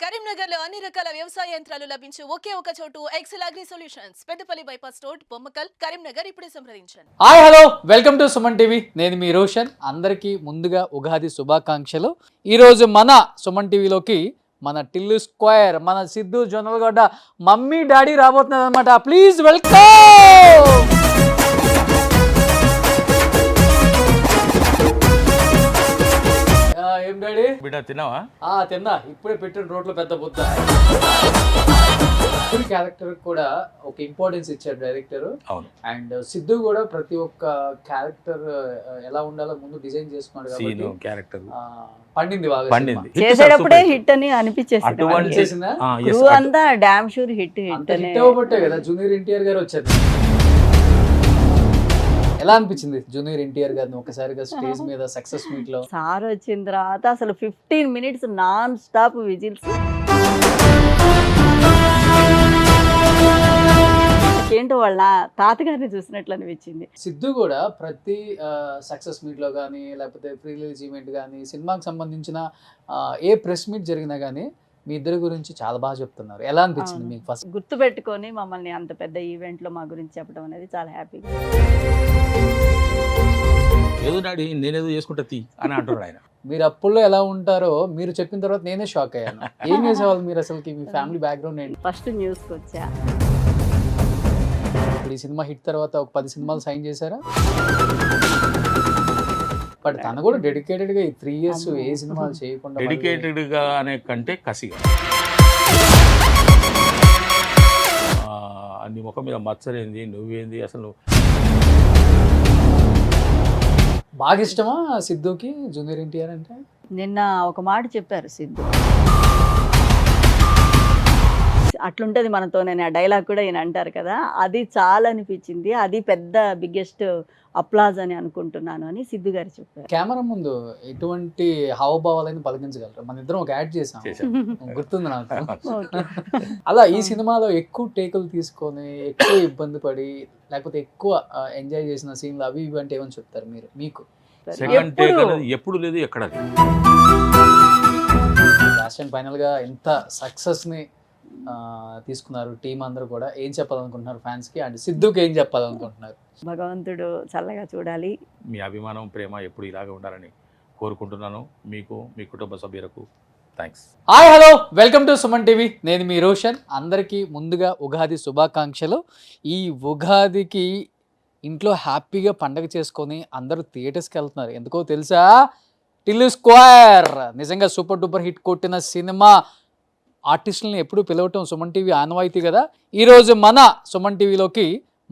కరీంనగర్లో అన్ని రకాల వ్యవసాయ యంత్రాలు లభించే ఒకే ఒక చోటు Excel Agri Solutions Peddapalli bypass road Bommakal Karimnagar. ఇప్పుడే సంప్రదించండి. Hi hello welcome to Suman TV. నేను మీ రోషన్. అందరికీ ముందుగా ఉగాది శుభాకాంక్షలు. ఈరోజు మన సుమన్ టీవీలోకి మన టిల్లు స్క్వేర్, మన సిద్ధు జొన్నలగడ్డ మమ్మీ డాడీ రాబోతున్నారు అనమాట. Please welcome. ఏం డాడీ బిడ్డ తిన్నావా? తిన్నా. ఇప్పుడే పెట్టిన రోడ్లో పెద్ద బుద్ధ. క్యారెక్టర్ కూడా ఒక ఇంపార్టెన్స్ ఇచ్చారు డైరెక్టర్. అవును. అండ్ సిద్ధు కూడా ప్రతి ఒక్క క్యారెక్టర్ ఎలా ఉండాలో ముందు డిజైన్ చేసుకున్నాడు కాబట్టి క్యారెక్టర్ పండింది బాగా. పండింది. చేసేటప్పుడే హిట్ అని అనిపించేసింది. అంతా డామ్ షూర్ హిట్ హిట్ అవ్వబట్టే కదా జూనియర్ ఎన్టీఆర్ గారు వచ్చారు. ఎలా అనిపించింది జూనియర్ ఎన్టీఆర్ గారిని ఒకసారిగా స్టేజ్ మీద సక్సెస్ మీట్ లో? సార్ వచ్చిన తర్వాత అసలు 15 minutes నాన్ స్టాప్ విజిల్స్. ఏంటో వాళ్ళ తాతగారిని చూసినట్లు అనిపించింది. సిద్ధు కూడా ప్రతి సక్సెస్ మీట్ లో కానీ లేకపోతే ప్రీ రిలీజ్ ఈవెంట్ కానీ సినిమాకి సంబంధించిన ఏ ప్రెస్ మీట్ జరిగినా కానీ మీ ఇద్దరి గురించి చాలా బాగా చెప్తున్నారు. ఎలా అనిపించింది మీకు? ఫస్ట్ గుర్తు పెట్టుకొని మమ్మల్ని అంత పెద్ద ఈవెంట్ లో మా గురించి చెప్పడం అనేది చాలా హ్యాపీగా. ఏదో డాడీ నేనేదో చేసుకుంటా తీ అని అంటున్నాడు ఆయన. మీరు అప్పుల్లో ఎలా ఉంటారో మీరు చెప్పిన తర్వాత నేనే షాక్ అయ్యాను. ఏం చేసేవాళ్ళు మీరు అసలుకి? మీ ఫ్యామిలీ బ్యాక్గ్రౌండ్ ఏంటి? ఫస్ట్ న్యూస్కి వచ్చా. ఇప్పుడు ఈ సినిమా హిట్ తర్వాత ఒక 10 సినిమాలు సైన్ చేశారా? బట్ తను కూడా డెడికేటెడ్ గా 3 years ఏ సినిమాలు చేయకుండా డెడికేటెడ్ గా అనే కంటే కసిగా నీ ముఖం మీద మచ్చలేంది, నువ్వేంది అసలు. బాగా ఇష్టమా సిద్ధుకి జూనియర్ ఎన్టీఆర్ అంటే? నిన్న ఒక మాట చెప్పారు సిద్ధు, అట్లుంటది మనతో. నేను ఆ డైలాగ్ కూడా ఈయన అంటారు కదా, అది చాలా అనిపించింది. అది పెద్ద బిగ్గెస్ట్ అప్లాజ్ అని అనుకుంటున్నాను అని సిద్ధు గారు చెప్పారు. కెమెరా ముందు ఎటువంటి హావభావాలను పలికించగలరు? మన ఇద్దరం ఒక యాడ్ చేసాం, గుర్తుంది నాకు. అలా ఈ సినిమాలో ఎక్కువ టేకులు తీసుకొని ఎక్కువ ఇబ్బంది పడి లేకపోతే ఎక్కువ ఎంజాయ్ చేసిన సీన్లు అవి ఇవి అంటే ఏమని చెప్తారు మీరు? మీకు సెకండ్ టేక్ అనేది ఎప్పుడు లేదు, ఎక్కడ లాస్ట్ టైం ఫైనల్ గా ఎంత సక్సెస్ ని తీసుకున్నారు టీం అందరూ కూడా. ఏం చెప్పాలనుకుంటున్నారు ఫ్యాన్స్ కి? అండ్ సిద్ధుకి ఏం చెప్పాలనుకుంటున్నారు? భగవంతుడు చల్లగా చూడాలి. మీ అభిమానం ప్రేమ ఎప్పుడు ఇలాగే ఉండాలని కోరుకుంటున్నాను. మీకు మీ కుటుంబ సభ్యులకు thanks. Hi hello welcome to Suman TV. నేను మీ రోషన్. అందరికీ ముందుగా ఉగాది శుభాకాంక్షలు. ఈ ఉగాదికి ఇంట్లో హ్యాపీగా పండగ చేసుకొని అందరూ థియేటర్స్కి వెళ్తున్నారు. ఎందుకో తెలుసా? టిల్లు స్క్వేర్ నిజంగా సూపర్ డూపర్ హిట్ కొట్టిన సినిమా. ఆర్టిస్టులని ఎప్పుడు పిలవటం సుమన్ టీవీ ఆనవాయితీ కదా. ఈరోజు మన సుమన్ టీవీలోకి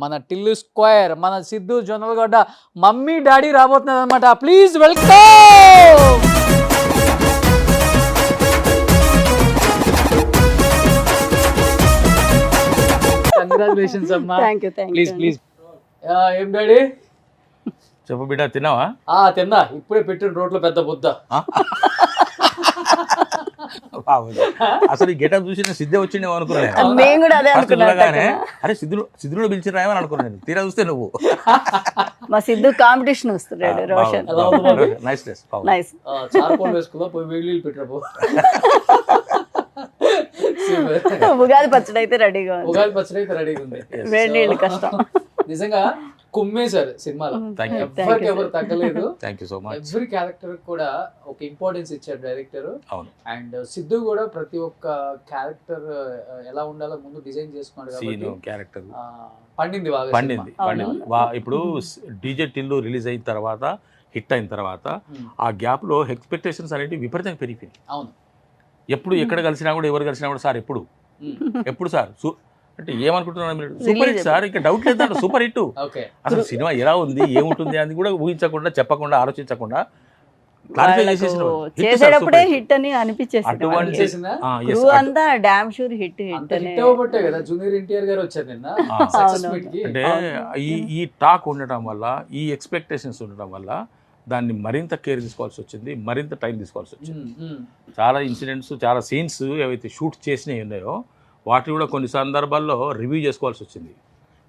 మన టిల్లు స్క్వేర్, మన సిద్ధు జొన్నలగడ్డ మమ్మీ డాడీ రాబోతున్నారు అనమాట. Please welcome. కంగ్రాచులేషన్స్ అమ్మా. Please please. ఏం డాడీ చెప్పు బిడ్డ తిన్నావా? తిన్నా. ఇప్పుడే పెట్టిన రోడ్లో పెద్ద బుద్ధ. అసలు ఈ గెటప్ చూసి సిద్ధే వచ్చిండేమో అనుకున్నాను. అరే సిద్ధుడు పిలిచి రాయమని అనుకున్నాను. తీరా చూస్తే నువ్వు. మా సిద్ధు కాంపిటీషన్ వస్తున్నాడు. Roshan nice dress. Nice. Charcoal వేసుకుందా పోయి వేడి పెట్టినప్పుడు. ఉగాది పచ్చడి అయితే రెడీగా ఉంది. ఉగాది పచ్చడి అయితే రెడీగా ఉంది. వేడి నీళ్ళు కష్టం. నిజంగా కుమ్మేశారు సినిమాలో. ఎవరికి ఎవరు తగ్గలేదు. ఎవ్రీ క్యారెక్టర్ కూడా ఒక ఇంపార్టెన్స్ ఇచ్చారు డైరెక్టర్. అవును. అండ్ సిద్ధు కూడా ప్రతి ఒక్క క్యారెక్టర్ ఎలా ఉండాలో ముందు డిజైన్ చేసుకున్నాడు కాబట్టి క్యారెక్టర్ పండింది బాగా. పండింది. ఇప్పుడు డీజే టిల్లు రిలీజ్ అయిన తర్వాత, హిట్ అయిన తర్వాత ఆ గ్యాప్ లో ఎక్స్పెక్టేషన్స్ అనేవి విపరీతంగా పెరిగిపోయింది. అవును. ఎప్పుడు ఎక్కడ కలిసినా కూడా ఎవరు కలిసినా కూడా సార్ ఎప్పుడు సార్ అంటే ఏమనుకుంటున్నాను మీరు? సూపర్ హిట్ సార్, ఇంకా డౌట్ లేదంటే సూపర్ హిట్. అసలు సినిమా ఎలా ఉంది, ఏముంటుంది అని కూడా ఊహించకుండా, చెప్పకుండా, ఆలోచించకుండా చేసేటప్పుడే హిట్ అని అనిపించేసింది. అంతా డామ్ షూర్ హిట్ అవ్వబట్టే కదా జూనియర్ ఎన్టీఆర్ గారు వచ్చారు నిన్న. అంటే ఈ టాక్ ఉండటం వల్ల, ఈ ఎక్స్పెక్టేషన్స్ ఉండటం వల్ల దాన్ని మరింత కేర్ తీసుకోవాల్సి వచ్చింది, మరింత టైం తీసుకోవాల్సి వచ్చింది. చాలా ఇన్సిడెంట్స్, చాలా సీన్స్ ఏవైతే షూట్ చేసినవి ఉన్నాయో వాటిని కూడా కొన్ని సందర్భాల్లో రివ్యూ చేసుకోవాల్సి వచ్చింది.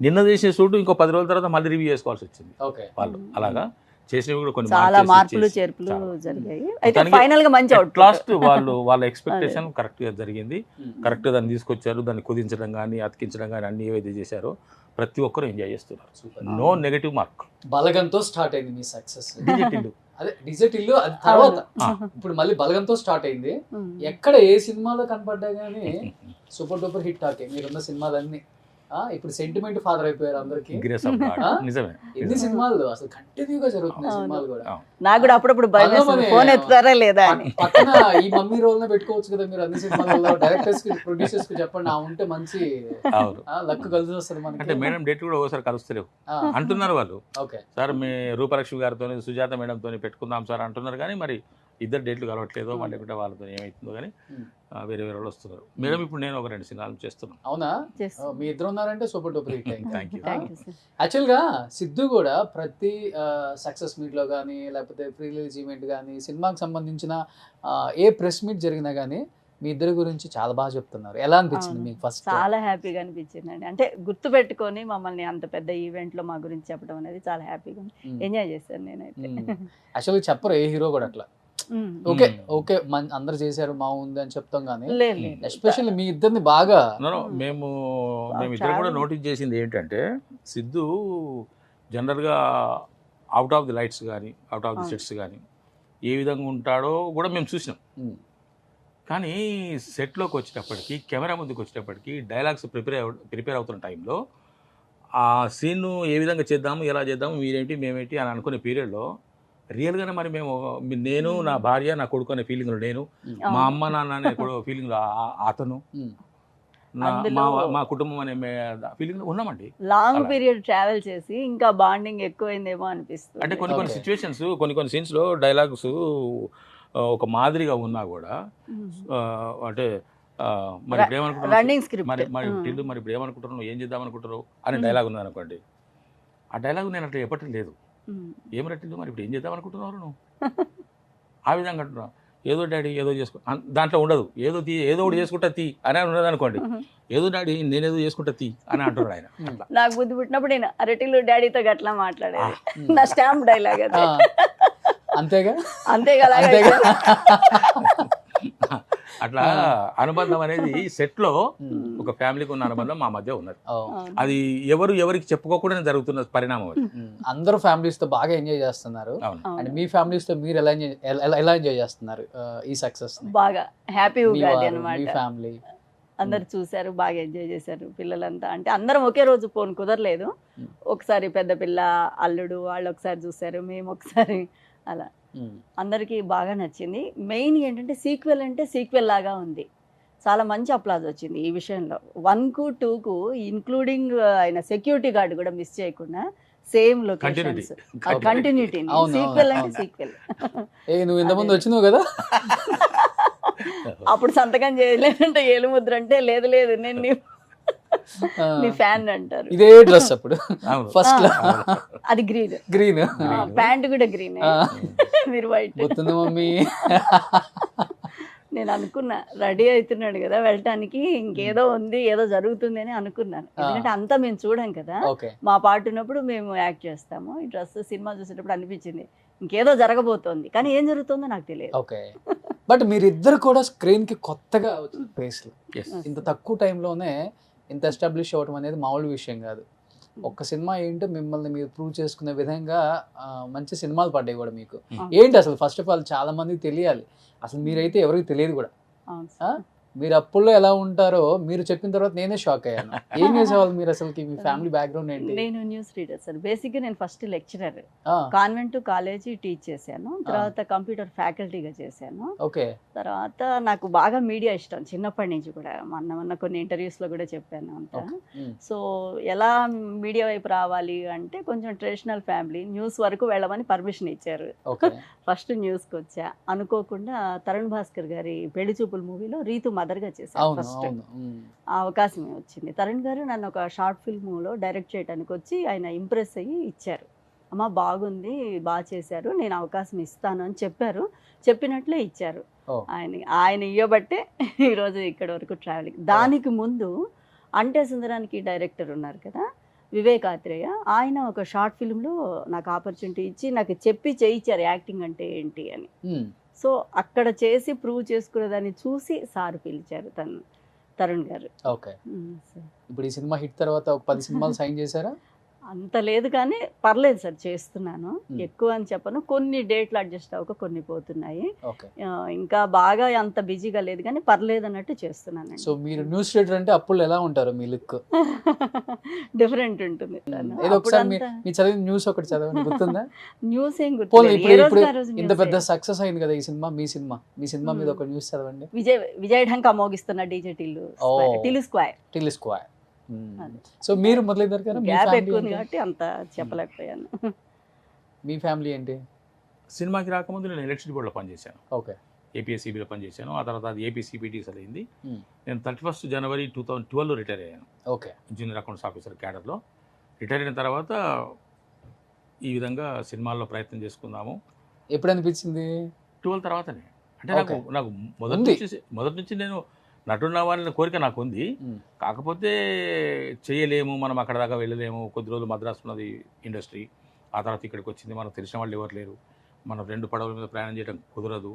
నిన్న చేసిన షూట్ ఇంకో 10 రోజుల తర్వాత మళ్ళీ రివ్యూ చేసుకోవాల్సి వచ్చింది వాళ్ళు. అలాగా చేసినవి కూడా కొన్ని చాలా మార్చేసి మార్పులు చేసి చేర్పులు చాలా. జరిగాయి. అయితే మొత్తానికి ఫైనల్ గా మంచి అవుట్ లాస్ట్ వాళ్ళ ఎక్స్పెక్టేషన్ కరెక్ట్ గా జరిగింది. కరెక్ట్ గా దాన్ని తీసుకొచ్చారు. దాన్ని కుదించడం కానీ అతికించడం కానీ అన్ని ఏవైతే చేశారో ప్రతి ఒక్కరు ఎంజాయ్ చేస్తున్నారు. No negative mark. బలగంతో స్టార్ట్ అయింది మీ సక్సెస్. డిజిటల్ అదే డిజర్ట్ ఇల్లు అది తర్వాత ఇప్పుడు మళ్ళీ బలగంతో స్టార్ట్ అయింది. ఎక్కడ ఏ సినిమాలో కనపడ్డా కానీ సూపర్ డూపర్ హిట్ టాకే మీరున్న సినిమాలన్నీ. ఇప్పుడు సెంటిమెంట్ ఫాదర్ అయిపోయారు అందరికి. Grace of God. నిజమే. ఎన్ని సినిమాలు అసలు కంటిన్యూగా జరుగుతున్నాయి సినిమాలు కూడా. నాకు కూడా అప్పుడప్పుడు భయం వేస్తుంది, ఫోన్ ఎత్తుతారా లేదా అని. పక్కన ఈ మమ్మీ రోల్ నే పెట్టుకోవచ్చు కదా మీరు అన్ని సినిమాలలో. డైరెక్టర్స్ కి ప్రొడ్యూసర్స్ కి చెప్పండి, ఉంటే మంచి లక్ కలిసి వస్తుంది మనకి. అంటే మేడం డేట్ కూడా ఒకసారి కలుస్తలేవు అంటున్నారు వాళ్ళు. ఓకే సార్ మీ రూపలక్ష్మి గారితో సుజాత మేడంతో పెట్టుకుందాం సార్ అంటున్నారు, కానీ మరి ఇద్దరు డేట్లు కలవట్లేదు. మళ్ళీ కూడా వాళ్ళతో ఏమవుతుందో కానీ వేరే వేరే వాళ్ళు వస్తున్నారు. మేడం ఇప్పుడు నేను ఒక 2 సినిమాలు చేస్తున్నాను. అవునా? మీ ఇద్దరు ఉన్నారంటే సూపర్ డూపర్ హిట్ అయింది. Thank you. యాక్చువల్గా సిద్ధు కూడా ప్రతి సక్సెస్ మీట్లో కానీ లేకపోతే ప్రీ రిలీజ్ ఈవెంట్ కానీ సినిమాకి సంబంధించిన ఏ ప్రెస్ మీట్ జరిగినా కానీ మీ ఇద్దరి గురించి చాలా బాగా చెప్తున్నారు. ఎలా అనిపించింది మీకు ఫస్ట్? చాలా హ్యాపీగా అనిపించిందండి. అంటే గుర్తు పెట్టుకొని మమ్మల్ని అంత పెద్ద ఈవెంట్ లో మా గురించి చెప్పడం అనేది చాలా హ్యాపీగా ఎంజాయ్ చేశాను నేనైతే. యాక్చువల్గా చెప్పరు ఏ హీరో కూడా అట్లా. ఓకే ఓకే అందరు చేశారు బాగుంది అని చెప్తాం కానీ ఎస్పెషల్లీ మీ ఇద్దరిని బాగా మేము ఇద్దరు కూడా నోటీస్ చేసింది ఏంటంటే సిద్ధు జనరల్గా అవుట్ ఆఫ్ ది లైట్స్ కానీ అవుట్ ఆఫ్ ది సెట్స్ కానీ ఏ విధంగా ఉంటాడో కూడా మేము చూసినాం. కానీ సెట్లోకి వచ్చేటప్పటికి కెమెరా ముందుకు వచ్చేటప్పటికి డైలాగ్స్ ప్రిపేర్ అవుతున్న టైంలో ఆ సీన్ను ఏ విధంగా చేద్దాము, ఎలా చేద్దాము, మీరేంటి మేమేంటి అని అనుకునే పీరియడ్లో రియల్గానే మరి నేను నా భార్య నా కొడుకు అనే ఫీలింగ్లో నేను, మా అమ్మ నాన్న అనే ఫీలింగ్లో అతను, మా కుటుంబం అనే ఫీలింగ్లో ఉన్నామండి. లాంగ్ పీరియడ్ ట్రావెల్ చేసి ఇంకా బాండింగ్ ఎక్కువైందేమో అనిపిస్తుంది. అంటే కొన్ని సిచ్యువేషన్స్ కొన్ని సీన్స్లో డైలాగ్స్ ఒక మాదిరిగా ఉన్నా కూడా అంటే మరి ఇప్పుడు ఏమనుకుంటున్నావు మరి ఇప్పుడు ఏమనుకుంటున్నావు, ఏం చేద్దాం అనుకుంటున్నావు అనే డైలాగ్ ఉన్నది అనుకోండి. ఆ డైలాగ్ నేను అట్లా చెప్పటం లేదు. ఏం రట్టిందో మరి ఇప్పుడు ఏం చేద్దాం అనుకుంటున్నారు నువ్వు ఆ విధంగా అంటున్నావు. ఏదో డాడీ ఏదో చేసుకో దాంట్లో ఉండదు. ఏదో ఒకటి చేసుకుంటా తీ అని ఉన్నది అనుకోండి. ఏదో డాడీ నేనేదో చేసుకుంటా తీ అని అంటున్నాడు ఆయన. నాకు బుద్ధి పుట్టినప్పుడు నేను అరటిలో డాడీతో గట్లా మాట్లాడేది. నా స్టాంప్ డైలాగ్ అది. అంతేగా అట్లా అనుబంధం అనేది సెట్ లో ఒక ఫ్యామిలీకి ఉన్న అనుబంధం మా మధ్య ఉన్నది. అది ఎవరికి చెప్పుకోకుండా జరుగుతున్న పరిణామం. అందరూ ఫ్యామిలీస్ తో బాగా ఎంజాయ్ చేస్తున్నారు. అండ్ మీ ఫ్యామిలీస్ తో మీరు ఎలా ఎంజాయ్ చేస్తున్నారు ఈ సక్సెస్? బాగా హ్యాపీ ఉగాది అన్నమాట. ఫ్యామిలీ అందరు చూశారు, బాగా ఎంజాయ్ చేశారు పిల్లలంతా. అంటే అందరం ఒకే రోజు ఫోన్ కుదరలేదు. ఒకసారి పెద్ద పిల్ల అల్లుడు వాళ్ళు ఒకసారి చూశారు, మేము ఒకసారి, అలా అందరికీ బాగా నచ్చింది. మెయిన్ ఏంటంటే సీక్వెల్ అంటే సీక్వెల్ లాగా ఉంది. చాలా మంచి అప్లాజ్ వచ్చింది ఈ విషయంలో. 1కు 2కు ఇంక్లూడింగ్ ఆయన సెక్యూరిటీ గార్డ్ కూడా మిస్ చేయకుండా సేమ్ లొకేషన్స్, కంటిన్యూటీ. సీక్వెల్ అంటే సీక్వెల్. నువ్వు ఇంతకుముందు వచ్చినావు కదా, అప్పుడు సంతకం చేయలేదంటే ఏలుముద్ర అంటే లేదు నేను నీ ఫ్యాన్ అంటారు. ఇదే డ్రెస్ అప్పుడు ఫస్ట్ అది గ్రీన్ ప్యాంట్ కూడా గ్రీన్, మీరు వైట్. మమ్మీ నేను అనుకున్నా రెడీ అవుతున్నాడు కదా వెళ్ళటానికి, ఇంకేదో ఉంది ఏదో జరుగుతుంది అని అనుకున్నాను. ఎందుకంటే అంతా మేము చూడం కదా, మా పార్ట్ ఉన్నప్పుడు మేము యాక్ట్ చేస్తాము. ఈ డ్రెస్ సినిమా చూసేటప్పుడు అనిపించింది ఇంకేదో జరగబోతోంది, కానీ ఏం జరుగుతుందో నాకు తెలియదు. ఓకే, బట్ మీరిద్దరు కూడా స్క్రీన్ కి కొత్తగా ఫేస్లు, ఇంత తక్కువ టైంలోనే ఇంత ఎస్టాబ్లిష్ అవ్వడం అనేది మామూలు విషయం కాదు. ఒక్క సినిమా ఏంటో మిమ్మల్ని మీరు ప్రూవ్ చేసుకునే విధంగా మంచి సినిమాలు పడ్డాయి కూడా మీకు. ఏంటి అసలు ఫస్ట్ ఆఫ్ ఆల్ చాలా మందికి తెలియాలి, అసలు మీరైతే ఎవరికి తెలియదు కూడా. మీరు అప్పుల్లో ఎలా ఉంటారో మీరు చెప్పిన తర్వాత నేనే షాక్ అయ్యాను. ఏం చేసేవాళ్ళు మీరు అసలు? మీ ఫ్యామిలీ బ్యాక్గ్రౌండ్ ఏంటి? నేను న్యూస్ రీడర్ సార్. బేసిక్గా నేను first lecturer, convent college teach చేశాను, తర్వాత కంప్యూటర్ ఫ్యాకల్టీగా చేశాను. ఓకే, తర్వాత నాకు బాగా మీడియా ఇష్టం చిన్నప్పటి నుంచి కూడా. మొన్న కొన్ని ఇంటర్వ్యూస్లో కూడా చెప్పాను అంతా. సో ఎలా మీడియా వైపు రావాలి అంటే కొంచెం ట్రెడిషనల్ ఫ్యామిలీ, న్యూస్ వరకు వెళ్ళమని పర్మిషన్ ఇచ్చారు. ఫస్ట్ న్యూస్కి వచ్చా. అనుకోకుండా తరుణ్ భాస్కర్ గారి పెళ్లి చూపుల మూవీలో రీతు మదర్గా చేశాను. ఫస్ట్ ఆ అవకాశమే వచ్చింది. తరుణ్ గారు నన్ను ఒక షార్ట్ ఫిల్మ్లో డైరెక్ట్ చేయడానికి వచ్చి ఆయన ఇంప్రెస్ అయ్యి ఇచ్చారు. అమ్మ బాగుంది, బాగా చేశారు, నేను అవకాశం ఇస్తాను అని చెప్పారు. చెప్పినట్లే ఇచ్చారు. ఆయన ఇవ్వబట్టే ఈరోజు ఇక్కడ వరకు ట్రావెలింగ్. దానికి ముందు అంటే సుందరానికి డైరెక్టర్ ఉన్నారు కదా, వివేక్ ఆత్రేయ. ఆయన ఒక షార్ట్ ఫిల్మ్లో నాకు ఆపర్చునిటీ ఇచ్చి నాకు చెప్పి చేయించారు యాక్టింగ్ అంటే ఏంటి అని. సో అక్కడ చేసి ప్రూవ్ చేసుకునేదాన్ని చూసి సార్ పిలిచారు తరుణ్ గారు. ఓకే. సో ఇప్పుడు ఈ సినిమా హిట్ తర్వాత ఒక 10 సినిమాలు సైన్ చేశారా? అంత లేదు కానీ పర్లేదు సార్, చేస్తున్నాను. ఎక్కువ అని చెప్పను, కొన్ని డేట్లు అడ్జస్ట్ అవ్వక కొన్ని పోతున్నాయి. ఓకే. ఇంకా బాగా అంత బిజీగా లేదు కానీ పర్లేదు అన్నట్టు చేస్తున్నానండి. సో మీరు న్యూస్ రీడర్ అంటే అప్పుడు ఎలా ఉంటారు మీ లుక్? డిఫరెంట్ ఉంటుంది. ఏదో ఒకసారి మీ చదివిన న్యూస్ ఒకటి చదవండి, గుర్తుందా? న్యూస్ ఏం పోనీ ఇప్పుడు గుర్తు. ఇంత పెద్ద సక్సెస్ అయింది కదా ఈ సినిమా, మీ సినిమా మీద ఒక న్యూస్ చదవండి. విజయ్ ఢంకా మోగిస్తున్న డీజే టిల్లు స్క్వేర్. సో మీరు మొదలైనారు కదా, గ్యాప్ ఎక్కువ ఉంది కాబట్టి అంత చెప్పలేకపోయాను. మీ ఫ్యామిలీ ఏంటి? సినిమాకి రాకముందు నేను ఎలక్ట్రిసిటీ బోర్డులో పనిచేశాను. ఓకే. ఏపీఎస్సీబీలో పనిచేశాను. ఆ తర్వాత అది ఏపీసీబీటీస్ అయింది. నేను 31 జనవరి 2012 రిటైర్ అయ్యాను. ఓకే. జూనియర్ అకౌంట్స్ ఆఫీసర్ క్యాడర్లో రిటైర్ అయిన తర్వాత ఈ విధంగా సినిమాల్లో ప్రయత్నం చేసుకుందాము. ఎప్పుడు అనిపించింది? 12 తర్వాతనే. అంటే నాకు మొదటి నుంచి నేను నటుడు అవ్వాలనే కోరిక నాకు ఉంది. కాకపోతే చేయలేము, మనం అక్కడ దాకా వెళ్ళలేము. కొద్ది రోజులు మద్రాసు ఉన్నది ఇండస్ట్రీ, ఆ తర్వాత ఇక్కడికి వచ్చింది. మనకు తెలిసిన వాళ్ళు ఎవరు లేరు, మనం 2 పడవల మీద ప్రయాణం చేయడం కుదరదు.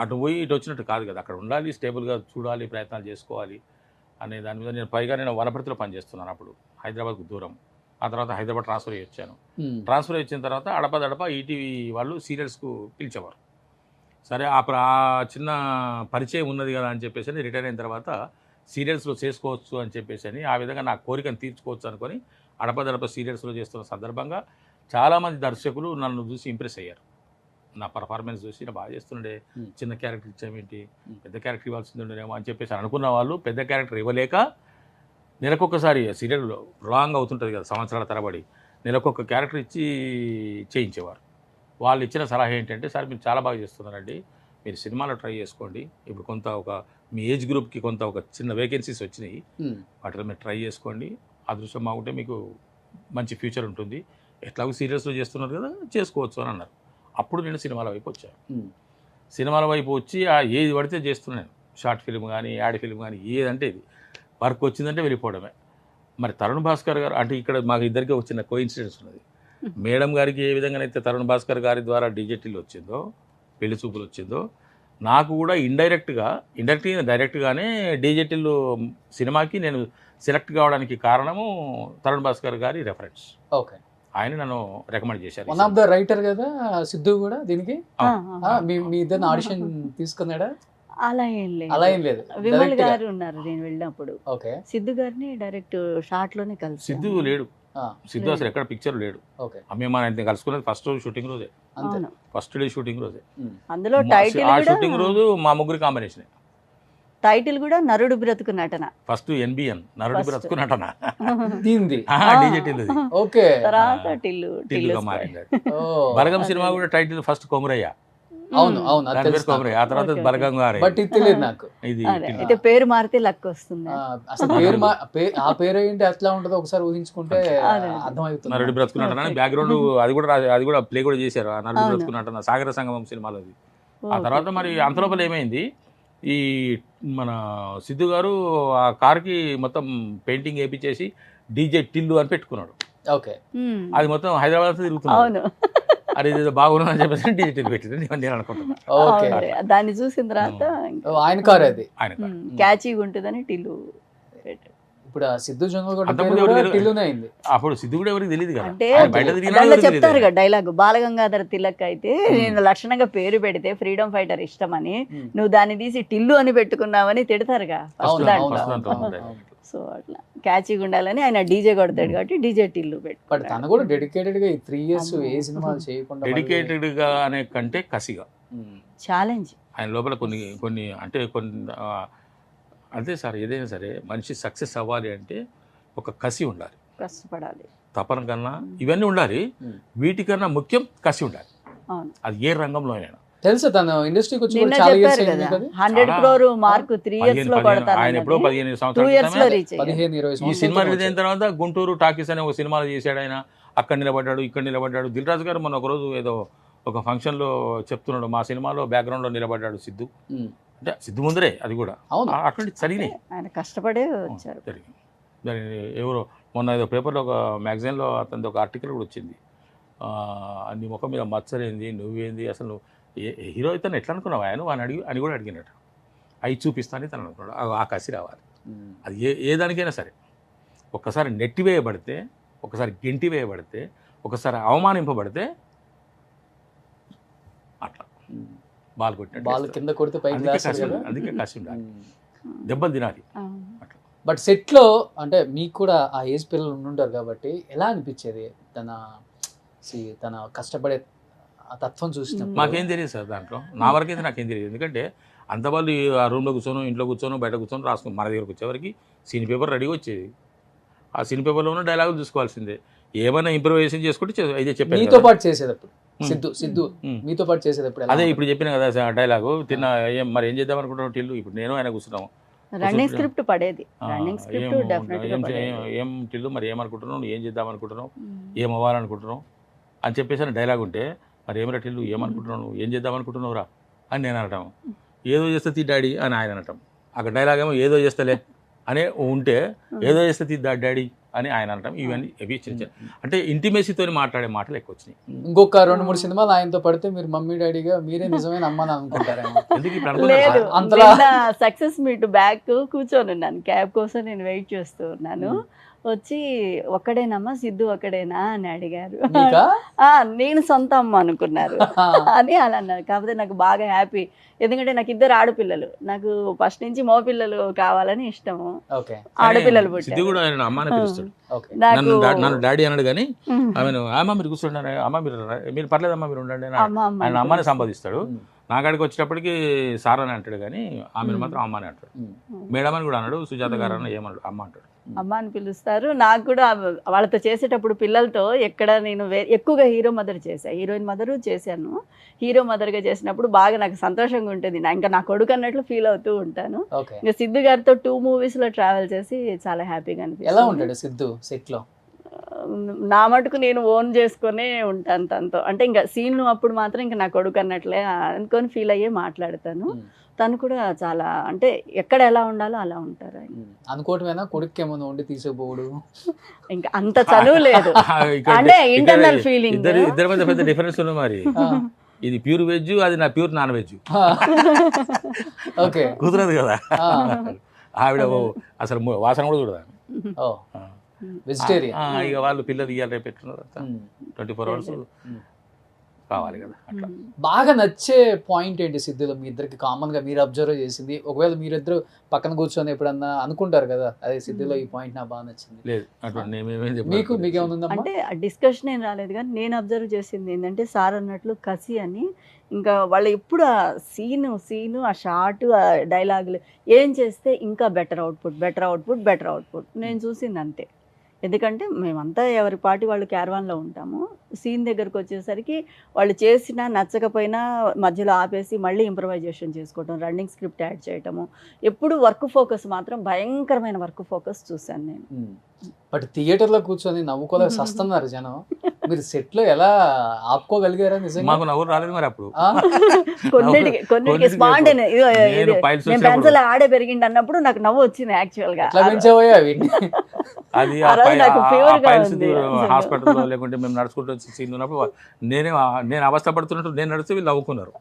అటు పోయి ఇటు వచ్చినట్టు కాదు కదా, అక్కడ ఉండాలి, స్టేబుల్గా చూడాలి, ప్రయత్నాలు చేసుకోవాలి అనే దాని మీద నేను వనపర్తిలో పనిచేస్తున్నాను అప్పుడు, హైదరాబాద్కు దూరం. ఆ తర్వాత హైదరాబాద్ ట్రాన్స్ఫర్ అయ్యి వచ్చాను. ట్రాన్స్ఫర్ వచ్చిన తర్వాత అడపదడప ఈటీవీ వాళ్ళు సీరియల్స్కు పిలిచేవారు. సరే ఆ చిన్న పరిచయం ఉన్నది కదా అని చెప్పేసి రిటైర్ అయిన తర్వాత సీరియల్స్లో చేసుకోవచ్చు అని చెప్పేసి ఆ విధంగా నా కోరికను తీర్చుకోవచ్చు అనుకొని అడపదడప సీరియల్స్లో చేస్తున్న సందర్భంగా చాలామంది దర్శకులు నన్ను చూసి ఇంప్రెస్ అయ్యారు. నా పర్ఫార్మెన్స్ చూసి నా బాగా చేస్తుండే, చిన్న క్యారెక్టర్ ఇచ్చామేంటి, పెద్ద క్యారెక్టర్ ఇవ్వాల్సింది ఉండేమో అని చెప్పేసి అనుకున్న వాళ్ళు పెద్ద క్యారెక్టర్ ఇవ్వలేక నెలకొకసారి సీరియల్ రాంగ్ అవుతుంటుంది కదా సంవత్సరాల తరబడి, నెలకొక క్యారెక్టర్ ఇచ్చి చేయించేవారు. వాళ్ళు ఇచ్చిన సలహా ఏంటంటే, సార్ మీరు చాలా బాగా చేస్తున్నారండి, మీరు సినిమాలో ట్రై చేసుకోండి, ఇప్పుడు మీ ఏజ్ గ్రూప్కి ఒక చిన్న వేకెన్సీస్ వచ్చినాయి, వాటిలో మీరు ట్రై చేసుకోండి, అదృష్టం బాగుంటే మీకు మంచి ఫ్యూచర్ ఉంటుంది, ఎట్లాగో సీరియల్స్లో చేస్తున్నారు కదా చేసుకోవచ్చు అని అన్నారు. అప్పుడు నేను సినిమాల వైపు వచ్చాను. సినిమాల వైపు వచ్చి ఏది పడితే చేస్తున్నాను, షార్ట్ ఫిల్మ్ కానీ యాడ్ ఫిల్మ్ కానీ ఏదంటే ఇది వర్క్ వచ్చిందంటే వెళ్ళిపోవడమే. మరి తరుణ్ భాస్కర్ గారు అంటే ఇక్కడ మాకు ఇద్దరికి వచ్చిన కోఇన్సిడెన్స్ ఉన్నది. మేడం గారికి ఏ విధంగానైతే తరుణ్ భాస్కర్ గారి ద్వారా డిజిటల్ వచ్చిందో, పెళ్లి చూపులు వచ్చిందో, నాకు కూడా డైరెక్ట్గానే డిజిటల్ సినిమాకి నేను సెలెక్ట్ కావడానికి కారణము తరుణ్ భాస్కర్ గారి రెఫరెన్స్. ఓకే. ఆయన నన్ను రికమెండ్ చేశారు. వన్ ఆఫ్ ద రైటర్ కదా సిద్ధు కూడా దీనికి. మీ ఇద్దరిని ఆడిషన్ తీసుకున్నాడా? అలా ఏం లేదు. విమల్ గారు ఉన్నారు నేను వెళ్ళినప్పుడు. ఓకే. సిద్ధు గారిని డైరెక్ట్ షార్ట్ లోనే కలిసి. సిద్ధు లేడు, సిద్ధు అసలు ఎక్కడ పిక్చర్ లేడు. అమ్మేమని కలుసుకున్నది ఫస్ట్ రోజు షూటింగ్ రోజే, ఫస్ట్ డే షూటింగ్ రోజే. అందులో టైటిల్ ఆ షూటింగ్ రోజు మా ముగ్గురు కాంబినేషన్. టైటిల్ కూడా నరుడు బ్రతుకు నటన. ఫస్ట్ NBN నరుడు బ్రతుకు నటన దీనిది డిజిటల్. ఓకే. తర్వాత టిల్లుగా మారింది. బలగం సినిమా కూడా టైటిల్ ఫస్ట్ కొమరయ్య. అవును కొమరయ్య, ఆ తర్వాత బలగం గారు. బట్ ఇది తెలియదు నాకు. అయితే పేరు మారితే లక్ వస్తుంది. అసలు ఆ పేరు ఏంటి అట్లా ఉంటుందో ఒకసారి ఊహించుకుంటే అర్థమవుతుంది. నరుడు బ్రతుకు నటన బ్యాక్గ్రౌండ్ అది కూడా ప్లే కూడా చేశారు. ఆ నరుడు బ్రతుకు నటన సాగర సంగమం సినిమాలో. ఆ తర్వాత మరి అంతలోపల ఏమైంది, ఈ మన సిద్ధు గారు ఆ కార్కి మొత్తం పెయింటింగ్ వేయించేసి డీజే టిల్లు అని పెట్టుకున్నాడు. ఓకే. అది మొత్తం హైదరాబాద్ తిరుగుతున్నాడు. అది బాగుందని చెప్పేసి డీజే టిల్లు పెట్టింది నేను అనుకుంటున్నాను. దాన్ని చూసిన తర్వాత ఆయన కారు అది, క్యాచీగా ఉంటుందని టిల్లు. ఇప్పుడు సిద్ధు అయింది. అప్పుడు సిద్ధు కూడా ఎవరికి తెలియదు కదా. అంటే చెప్తారు కదా డైలాగ్, బాలగంగాధర తిలక్ అయితే నేను లక్షణంగా పేరు పెడితే ఫ్రీడమ్ ఫైటర్ ఇష్టమని, నువ్వు దాన్ని తీసి టిల్లు అని పెట్టుకున్నావని తిడతారుగా ఫస్ట్ దాంట్లో. సో అట్లా క్యాచీగా ఉండాలని ఆయన డీజే కొడతాడు కాబట్టి డీజే టిల్లు పెట్టుకుంటాడు. తను కూడా డెడికేటెడ్ గా 3 years ఏ సినిమాలు చేయకుండా, డెడికేటెడ్ గా అనే కంటే కసిగా ఛాలెంజ్ ఆయన లోపల కొన్ని అంటే అంతే సార్. ఏదైనా సరే మనిషి సక్సెస్ అవ్వాలి అంటే ఒక కసి ఉండాలి, కష్టపడాలి, తపన కన్నా ఇవన్నీ ఉండాలి. వీటికన్నా ముఖ్యం కసి ఉండాలి. అది ఏ రంగంలో అయినా. తెలుసా తను ఇండస్ట్రీకి వచ్చి 100 crore మార్క్ 3 years లో కొడతారు. ఆయన ఎప్పుడో 15 సంవత్సరాలు ఈ సినిమా రిలీజ్ అయిన తర్వాత గుంటూరు టాకీస్ అనే ఒక సినిమాలు చేశాడు ఆయన. అక్కడ నిలబడ్డాడు, ఇక్కడ నిలబడ్డాడు. దిల్ రాజు గారు మొన్న ఒకరోజు ఏదో ఒక ఫంక్షన్లో చెప్తున్నాడు, మా సినిమాలో బ్యాక్గ్రౌండ్లో నిలబడ్డాడు సిద్ధు. అంటే సిద్ధు ముందరే అది కూడా అట్లాంటి జరిగినాయి. ఆయన కష్టపడే వచ్చారు. దాని ఎవరో మొన్న ఏదో పేపర్లో ఒక మ్యాగజైన్లో అతనిది ఒక ఆర్టికల్ కూడా వచ్చింది. నీ ముఖం మీద మచ్చలేంది, నువ్వేంది, అసలు నువ్వు హీరో అయితే ఎట్లా అనుకున్నావు ఆయన అని కూడా అడిగినట్టు. అవి చూపిస్తానని తను అనుకున్నాడు. ఆ కసి రావాలి. అది ఏ దానికైనా సరే. ఒక్కసారి నెట్టివేయబడితే, ఒకసారి గెంటి వేయబడితే, ఒకసారి అవమానింపబడితే అట్లా బాల్ కొట్టినట్టు బాల్ కింద కొడితే పైకి అందుకే కసి ఉండాలి, దెబ్బలు తినాలి అట్లా. బట్ సెట్లో అంటే మీకు కూడా ఆ ఏజ్ పిల్లలు ఉండుంటారు కాబట్టి ఎలా అనిపించేది తన కష్టపడే ఆ తత్వం చూసినప్పుడు? మాకేం తెలియదు సార్ దాంట్లో. నా వరకైతే నాకేం తెలియదు. ఎందుకంటే అంత వాళ్ళు ఆ రూమ్లో కూర్చోను, ఇంట్లో కూర్చోను, బయట కూర్చొని రాసుకుని మన దగ్గరకు వచ్చేవరకు సీన్ పేపర్ రెడీగా వచ్చేది. ఆ సీన్ పేపర్లో ఉన్న డైలాగులు చూసుకోవాల్సిందే. ఏమైనా ఇంప్రూవైజేషన్ చేసుకుంటే అయితే చెప్పాను. మీతో పాటు చేసేటప్పుడు సిద్ధు మీతో పాటు చేసేటప్పుడు అదే ఇప్పుడు చెప్పిన కదా డైలాగు తిన్న మరి ఏం చేద్దాం అనుకుంటున్నాం టిల్లు. ఇప్పుడు నేను ఆయన కూర్చున్నాము, రన్నింగ్ స్క్రిప్ట్ పడేది. రన్నింగ్ స్క్రిప్ట్ డెఫినెట్గా పడేది. ఏం టిల్లు మరి ఏమనుకుంటున్నావు, నువ్వు ఏం చేద్దాం అనుకుంటున్నావు, ఏం అవ్వాలనుకుంటున్నావు అని చెప్పేసి డైలాగ్ ఉంటే, మరి ఏమరా టిల్లు ఏమనుకుంటున్నావు, నువ్వు ఏం చేద్దాం అనుకుంటున్నావురా అని నేను అనటం. ఏదో చేస్తే తీ డాడీ అని ఆయన అనటం. అక్కడ డైలాగ్ ఏమో ఏదో చేస్తలే అనే ఉంటే ఏదో చేస్తే తీ డాడీ అని ఆయన అనటం. ఇవన్నీ ఇవి చిన్న అంటే ఇంటిమేసీతో మాట్లాడే మాటలు ఎక్కువ వచ్చినాయి. ఇంకొక 2-3 సినిమాలు ఆయనతో పడితే మీరు మమ్మీ డాడీగా మీరే నిజమైన అమ్మ అనుకుంటారా? ఎందుకు ఇప్పుడు లేదు, అంతలా సక్సెస్ మీట్ బ్యాక్ కూర్చొని ఉన్నాను, క్యాబ్ కోసం నేను వెయిట్ చేస్తూ ఉన్నాను. వచ్చి ఒక్కడేనమ్మా సిద్ధు ఒక్కడేనా అని అడిగారు. నేను సొంత అమ్మ అనుకున్నారు అని అలా అన్నారు. కాకపోతే నాకు బాగా హ్యాపీ, ఎందుకంటే నాకు 2 ఆడపిల్లలు. నాకు ఫస్ట్ నుంచి మగ పిల్లలు కావాలని ఇష్టము. ఆడపిల్లలు పుట్టారు. నన్ను డాడీ అన్నాడు కానీ ఆమెను అమ్మ మీరు కూర్చుంటారు, అమ్మ మీరు పర్లేదమ్మా మీరు ఉండండి ఆయన అమ్మని సంపాదిస్తాడు. నా కాడికి వచ్చేటప్పటికి సార్ అని అంటాడు కానీ ఆమెను మాత్రం అమ్మ అని అంటాడు. మేడం అని కూడా అన్నాడు, సుజాత గారు అన్న ఏమన్నాడు అమ్మ అంటాడు. అమ్మ అని పిలుస్తారు. నాకు కూడా వాళ్ళతో చేసేటప్పుడు పిల్లలతో ఎక్కడ నేను ఎక్కువగా హీరో మదర్ చేశాను, హీరోయిన్ మదరు చేశాను. హీరో మదర్గా చేసినప్పుడు బాగా నాకు సంతోషంగా ఉంటుంది. ఇంకా నా కొడుకు అన్నట్లు ఫీల్ అవుతూ ఉంటాను. ఇంకా సిద్ధు గారితో 2 మూవీస్లో ట్రావెల్ చేసి చాలా హ్యాపీగా అనిపిస్తుంది. ఎలా ఉంటాడు సిద్ధు సెట్లో? నా మటుకు నేను ఓన్ చేసుకునే ఉంటాను తనతో. అంటే ఇంకా సీన్లు అప్పుడు మాత్రం ఇంకా నా కొడుకు అన్నట్లే అనుకొని ఫీల్ అయ్యే మాట్లాడతాను. తను కూడా చాలా అంటే ఎక్కడ ఎలా ఉండాలో అలా ఉంటారు. అనుకోవటమేనా కొడుకు ఏమన్నా ఉండి తీసుకుపోడు? ఇంకా అంత చదువు లేదు, అంటే ఇంటర్నల్ ఫీలింగ్. ఇద్దరి మధ్య పెద్ద డిఫరెన్స్ ఉంది మరి. ఇది ప్యూర్ వెజ్, అది నా ప్యూర్ నాన్ వెజ్. ఓకే, కుదరదు కదా. ఆవిడ అసలు వాసన కూడా చూడదా, వెజిటేరియన్. ఇక వాళ్ళు పిల్లలు ఇయ్యాలి రేపు పెట్టున్నారు 24 hours కావాలి కదా. అట్లా బాగా నచ్చే పాయింట్ ఏంటి సిద్ధులో మీ ఇద్దరికి కామన్ గా మీరు అబ్జర్వ్ చేసింది? ఒకవేళ మీరిద్దరు పక్కన కూర్చొని ఎప్పుడన్నా అనుకుంటారు కదా, అదే సిద్ధులో ఈ పాయింట్ నాకు బాగా నచ్చింది. లేదు మీకేమన్నా అంటే డిస్కషన్ ఏం రాలేదు, కానీ నేను అబ్జర్వ్ చేసింది ఏంటంటే సార్ అన్నట్లు కసి అని. ఇంకా వాళ్ళు ఎప్పుడు ఆ సీను ఆ షార్ట్ ఆ డైలాగులు ఏం చేస్తే ఇంకా బెటర్ అవుట్పుట్ నేను చూసింది అంతే. ఎందుకంటే మేమంతా ఎవరి పాటి వాళ్ళు క్యారవాన్లో ఉంటాము. సీన్ దగ్గరకు వచ్చేసరికి వాళ్ళు చేసినా నచ్చకపోయినా మధ్యలో ఆపేసి మళ్ళీ ఇంప్రవైజేషన్ చేసుకోవటం, రన్నింగ్ స్క్రిప్ట్ యాడ్ చేయటము, ఎప్పుడు వర్క్ ఫోకస్ మాత్రం భయంకరమైన వర్క్ ఫోకస్ చూశాను నేను. బట్ థియేటర్లో కూర్చొని నవ్వుకోలేక సస్తున్నారు జనం. మీరు సెట్లో ఎలా ఆపుకోగలిగారా? నిజంగా మాకు నవ్వు రాలేదు మరి అప్పుడు. కొన్నిటికి పెన్సిల్ ఆడే పెరిగింది అన్నప్పుడు నాకు నవ్వు వచ్చింది యాక్చువల్గా. అది హాస్పిటల్లో లేకుంటే మేము నడుచుకుంటూ సీన్ ఉన్నప్పుడు నేను అవస్థ పడుతున్నట్టు నేను నడిస్తే వీళ్ళు నవ్వుకున్నారు.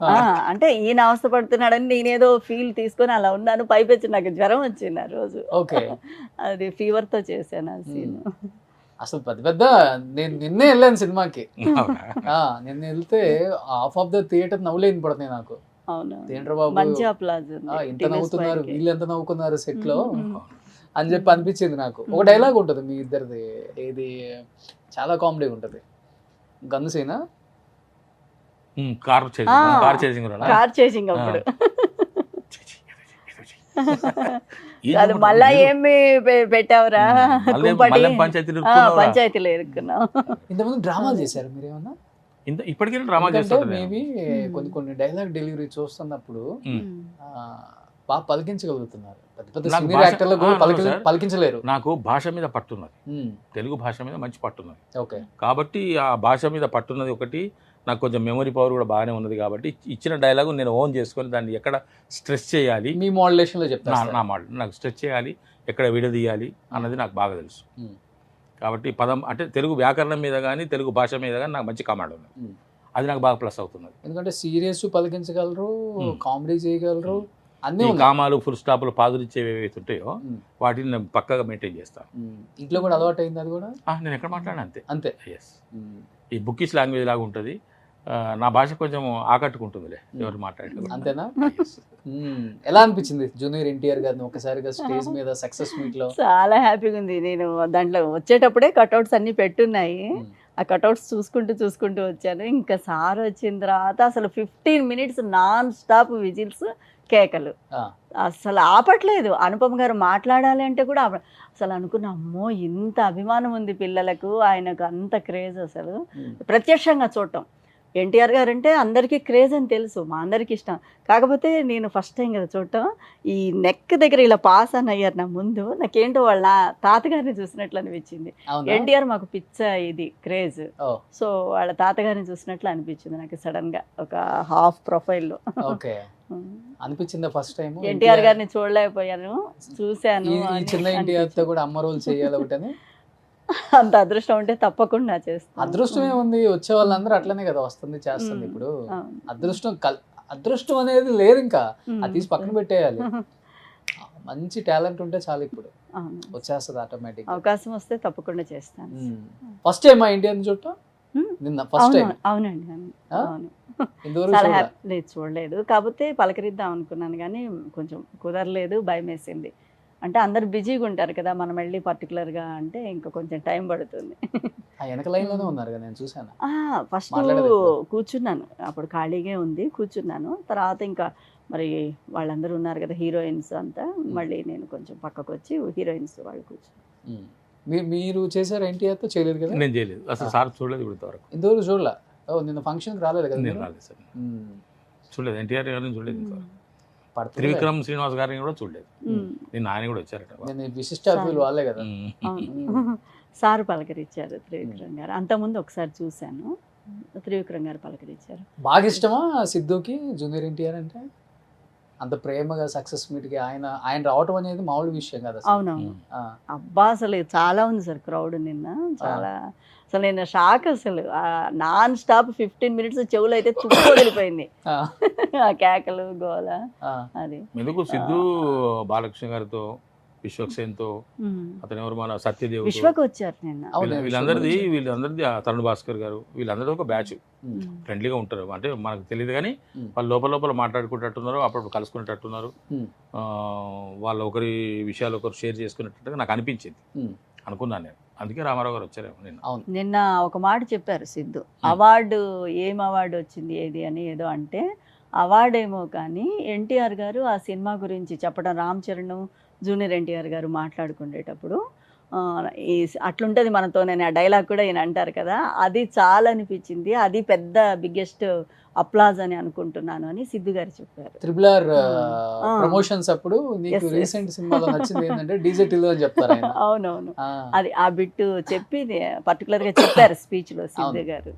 అంటే ఈయన అవస్థ పడుతున్నాడని నేనేదో ఫీల్ తీసుకొని అలా ఉన్నాను. పైపెచ్చి నాకు జ్వరం వచ్చింది ఆ రోజు. అది ఫీవర్ తో చేశాను ఆ సీన్. అసలు పెద్ద నేను నిన్నే వెళ్ళాను సినిమాకి. నిన్న వెళ్తే హాఫ్ ఆఫ్ ద థియేటర్ నవ్వులేదు పడుతుంది నాకు. థియేటర్ బాబు ఎంత నవ్వుతున్నారు, వీళ్ళు ఎంత నవ్వుకున్నారు సెట్ లో అని చెప్పి అనిపించింది నాకు. ఒక డైలాగ్ ఉంటుంది మీ ఇద్దరిది, ఇది చాలా కామెడీగా ఉంటుంది. గన్ సీనా? కార్ చేసింగ్ అప్పుడు అది మళ్ళా ఏమి పెట్టావురా, పంచాయతీలో ఇరుక్కున్నావు. ఇంతకుముందు డ్రామాలు చేశారు మీరు ఏమన్నా? ఇప్పటికైనా డ్రామా చేస్తారు. మేబీ కొన్ని డైలాగ్ డెలివరీ చూస్తున్నప్పుడు బాగా పలికించగలుగుతున్నారు. పెద్ద పెద్ద సీనియర్ యాక్టర్లు పలికించలేరు. నాకు భాష మీద పట్టున్నది, తెలుగు భాష మీద మంచి పట్టున్నది. ఓకే, కాబట్టి ఆ భాష మీద పట్టున్నది ఒకటి. నాకు కొంచెం మెమరీ పవర్ కూడా బాగానే ఉన్నది. కాబట్టి ఇచ్చిన డైలాగు నేను ఓన్ చేసుకొని దాన్ని ఎక్కడ స్ట్రెస్ చేయాలి, మీ మోడ్యులేషన్లో చెప్తాను, నా మోడల్ నాకు స్ట్రెస్ చేయాలి, ఎక్కడ విడదీయాలి అన్నది నాకు బాగా తెలుసు. కాబట్టి పదం అంటే తెలుగు వ్యాకరణం మీద కానీ తెలుగు భాష మీద కానీ నాకు మంచి కమాండ్ ఉంది. అది నాకు బాగా ప్లస్ అవుతున్నది. ఎందుకంటే సీరియస్ పలికించగలరు, కామెడీ చేయగలరు, అన్నీ ఈ ఉన్నాయి. కామాలు ఫుల్ స్టాప్లు పాదులు ఇచ్చేవి ఏవైతే ఉంటాయో వాటిని నేను పక్కగా మెయింటైన్ చేస్తాను. ఇంట్లో కూడా అలవాటు అయింది అది కూడా నేను ఎక్కడ మాట్లాడినా అంతే. అంతే. ఎస్, ఈ బుకిష్ లాంగ్వేజ్ లాగా ఉంటుంది. నా భాష కొంచెం ఆకట్టుకుంటుందిలే ఎవరు మాట్లాడే. అంతేనా? ఎలా అనిపించింది జూనియర్ ఎన్టీఆర్ గారిని ఒకసారిగా స్టేజ్ మీద సక్సెస్ మీట్ లో? చాలా హ్యాపీగా ఉంది. నేను దాంట్లో వచ్చేటప్పుడే కట్అవుట్స్ అన్ని పెట్టున్నాయి. ఆ కట్అవుట్స్ చూసుకుంటూ వచ్చాను. ఇంకా సార్ వచ్చిన తర్వాత అసలు 15 minutes నాన్ స్టాప్ విజిల్స్, కేకలు, అసలు ఆపట్లేదు. అనుపమ్ గారు మాట్లాడాలి అంటే కూడా అసలు అనుకున్నా, అమ్మో ఇంత అభిమానం ఉంది పిల్లలకు, ఆయనకు అంత క్రేజ్. అసలు ప్రత్యక్షంగా చూడటం, ఎన్టీఆర్ గారు అంటే అందరికీ క్రేజ్ అని తెలుసు, మా అందరికీ ఇష్టం. కాకపోతే నేను ఫస్ట్ టైం కదా చూడటం, ఈ నెక్ దగ్గర ఇలా పాస్ అని అయ్యారు నా ముందు. నాకేంటో వాళ్ళ తాతగారిని చూసినట్లు అనిపించింది. ఎన్టీఆర్ మాకు పిచ్చ ఇది క్రేజ్, సో వాళ్ళ తాతగారిని చూసినట్లు అనిపించింది నాకు సడన్ గా ఒక హాఫ్ ప్రొఫైల్లో. ఓకే, అనిపించిందా ఫస్ట్ టైం? ఎన్టీఆర్ గారిని చూడలేకపోయాను, చూశాను. ఈ చిన్న ఎన్టీఆర్ తో కూడా అమ్మ రోల్ చేయాలి ఒకటని. అంత అదృష్టం ఉంటే తప్పకుండా చేస్తాను. అదృష్టం ఏముంది, వచ్చే వాళ్ళందరూ అట్లనే కదా వస్తుంది చేస్తుంది. ఇప్పుడు అదృష్టం అనేది లేదు, ఇంకా అది తీసి పక్కన పెట్టేయాలి. మంచి టాలెంట్ ఉంటే చాలు, ఇప్పుడు వచ్చేస్తుంది ఆటోమేటిక్. అవకాశం వస్తే తప్పకుండా చేస్తాను. ఫస్ట్ టైం మా ఇండియన్ చూడటం నిన్న ఫస్ట్ టైం? అవునండి, అవును. లేదు, చూడలేదు. కాకపోతే పలకరిద్దాం అనుకున్నాను కానీ కొంచెం కుదరలేదు, భయం వేసింది. అంటే అందరు బిజీగా ఉంటారు కదా, మనం వెళ్ళి పర్టికులర్గా అంటే ఇంకా కొంచెం టైం పడుతుంది. వెనక లైన్లోనే ఉన్నారు కదా, నేను చూసాను. ఫస్ట్ కూర్చున్నాను, అప్పుడు ఖాళీగా ఉంది, కూర్చున్నాను. తర్వాత ఇంకా మరి వాళ్ళందరూ ఉన్నారు కదా హీరోయిన్స్ అంతా, మళ్ళీ నేను కొంచెం పక్కకు వచ్చి హీరోయిన్స్ వాళ్ళు కూర్చున్నాను. మీరు చేశారు ఎన్టీఆర్తో? చేయలేదు కదా? నేను చేయలేదు అసలు, సార్ చూడలేదు ఇంతవరకు. ఇంతవరకు చూడలే? నిన్న ఫంక్షన్కి రాలేదు కదా? నేను రాలేదు సార్, చూడలేదు. ఎన్టీఆర్ గారిని చూడలేదు ఇంతవరకు. త్రివిక్రమ్ శ్రీనివాస్ గారిని కూడా చూడలేదు. నేను ఆయన కూడా వచ్చారట. విశిష్ట అతిథులు వాళ్ళే కదా. సార్ పలకరించారు త్రివిక్రమ్ గారు. అంతకుముందు ఒకసారి చూశాను, త్రివిక్రమ్ గారు పలకరించారు. బాగా ఇష్టమా సిద్ధుకి జూనియర్ ఎన్టీఆర్ అంటే? అంత ప్రేమగా సక్సెస్ మీట్కి ఆయన రావటం అనేది మామూలు విషయం కదా. అవునవును. అబ్బా అసలు చాలా ఉంది సార్ క్రౌడ్ నిన్న, చాలా. అసలు నేను షాక్, అసలు నాన్ స్టాప్ 15 minutes చెవులు అయితే తుప్పు వదిలిపోయింది. ఆ కేకలు, గోల. అది ఎందుకు సిద్ధు బాలకృష్ణ గారితో, విశ్వక్సేన్తో, అతను ఎవరు మన సత్యదేవ్, విశ్వకు వచ్చారు నిన్న. వీళ్ళందరిది తరుణ్ భాస్కర్ గారు, వీళ్ళందరూ ఒక బ్యాచ్, ఫ్రెండ్లీగా ఉంటారు. అంటే మనకు తెలియదు కానీ వాళ్ళు లోపల మాట్లాడుకునేటట్టున్నారు, అప్పుడు కలుసుకునేటట్టున్నారు. వాళ్ళు ఒకరి విషయాలు ఒకరు షేర్ చేసుకునేటట్టుగా నాకు అనిపించింది, అనుకున్నాను నేను. అందుకే రామారావు గారు వచ్చారేమో నిన్న ఒక మాట చెప్పారు సిద్ధు. అవార్డు, ఏం అవార్డు వచ్చింది ఏది అని ఏదో అంటే, అవార్డు ఏమో కానీ ఎన్టీఆర్ గారు ఆ సినిమా గురించి చెప్పడం, రామ్ చరణ్ జూనియర్ ఎన్టీఆర్ గారు మాట్లాడుకునేటప్పుడు ఈ అట్లుంటుంది మనతో, నేను ఆ డైలాగ్ కూడా ఈయన అంటారు కదా, అది చాలా అనిపించింది, అది పెద్ద బిగ్గెస్ట్ అప్లాజ్ అని అనుకుంటున్నాను అని సిద్ధు గారు చెప్పారు. RRR ప్రమోషన్స్ అప్పుడు నీకు రీసెంట్ సినిమాలో నచ్చింది ఏంటంటే డీజే టిల్లు అని చెప్తారు ఆయన. అవునవును, అది ఆ బిట్ చెప్పి పర్టికులర్ గా చెప్పారు స్పీచ్ లో సిద్ధు గారు.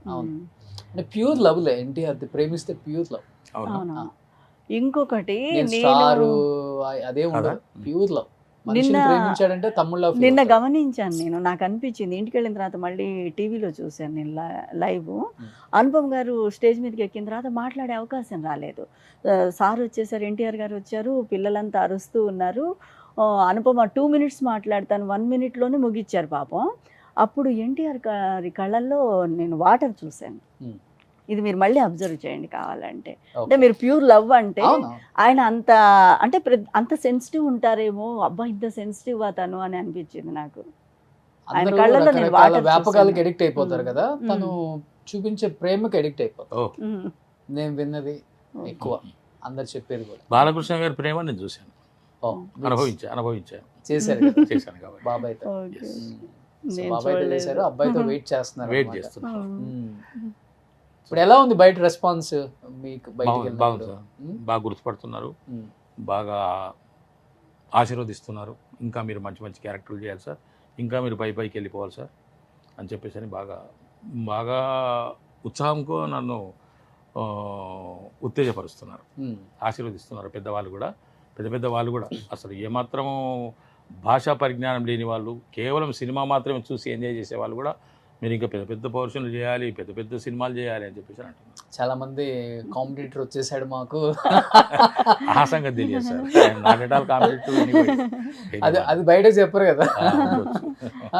ప్యూర్ లవ్ లే ఎన్టీఆర్, ప్రేమిస్తే ప్యూర్ లవ్. అవును. ఇంకొకటి అదే ఉండదు, ప్యూర్ లవ్. నిన్న గమనించాను నేను, నాకు అనిపించింది. ఇంటికి వెళ్ళిన తర్వాత మళ్ళీ టీవీలో చూశాను నేను లైవ్. అనుపమ్ గారు స్టేజ్ మీదకి ఎక్కిన తర్వాత మాట్లాడే అవకాశం రాలేదు. సార్ వచ్చేసారు, ఎన్టీఆర్ గారు వచ్చారు, పిల్లలంతా అరుస్తూ ఉన్నారు. అనుపమ 2 minutes మాట్లాడతాను, 1 minute ముగిచ్చారు పాపం. అప్పుడు ఎన్టీఆర్ గారి కళ్ళల్లో నేను వాటర్ చూశాను. ఇది మీరు మళ్ళీ అబ్జర్వ్ చేయండి కావాలంటే. అంటే మీరు ప్యూర్ లవ్ అంటే ఆయన అంత సెన్సిటివ్ ఉంటారేమో, అబ్బా ఇంత సెన్సిటివ్ తను అని అనిపించింది నాకు. ఆయన కళ్ళలో నేను వ్యాపకాలకి ఎడిక్ట్ అయిపోతారు కదా, తను చూపించే ప్రేమకి ఎడిక్ట్ అయిపోతారు. నేను విన్నది ఎక్కువ, అందరు చెప్పేది కూడా. బాలకృష్ణ గారి ప్రేమ నేను చూశాను, అనుభవించాను. చేశాను కాబట్టి బాబాయ్తో చేశారు, అబ్బాయితో వెయిట్ చేస్తున్నారు. ఇప్పుడు ఎలా ఉంది బయట రెస్పాన్స్ మీకు? బాగుంది సార్, బాగా గుర్తుపడుతున్నారు, బాగా ఆశీర్వదిస్తున్నారు. ఇంకా మీరు మంచి మంచి క్యారెక్టర్లు చేయాలి సార్, ఇంకా మీరు పైకి వెళ్ళిపోవాలి సార్ అని చెప్పేసి అని బాగా ఉత్సాహంతో నన్ను ఉత్తేజపరుస్తున్నారు, ఆశీర్వదిస్తున్నారు. పెద్ద వాళ్ళు కూడా అసలు ఏమాత్రము భాషా పరిజ్ఞానం లేని వాళ్ళు, కేవలం సినిమా మాత్రమే చూసి ఎంజాయ్ చేసే వాళ్ళు కూడా మీరు ఇంకా పెద్ద పెద్ద పోర్షన్లు చేయాలి, పెద్ద పెద్ద సినిమాలు చేయాలి అని చెప్పేసి అంటున్నారు. చాలా మంది కాంపిటీటర్ వచ్చేసాడు మాకు. ఆ సంగతి తెలియదు sir, not at all competitive అది బయట చెప్పరు కదా.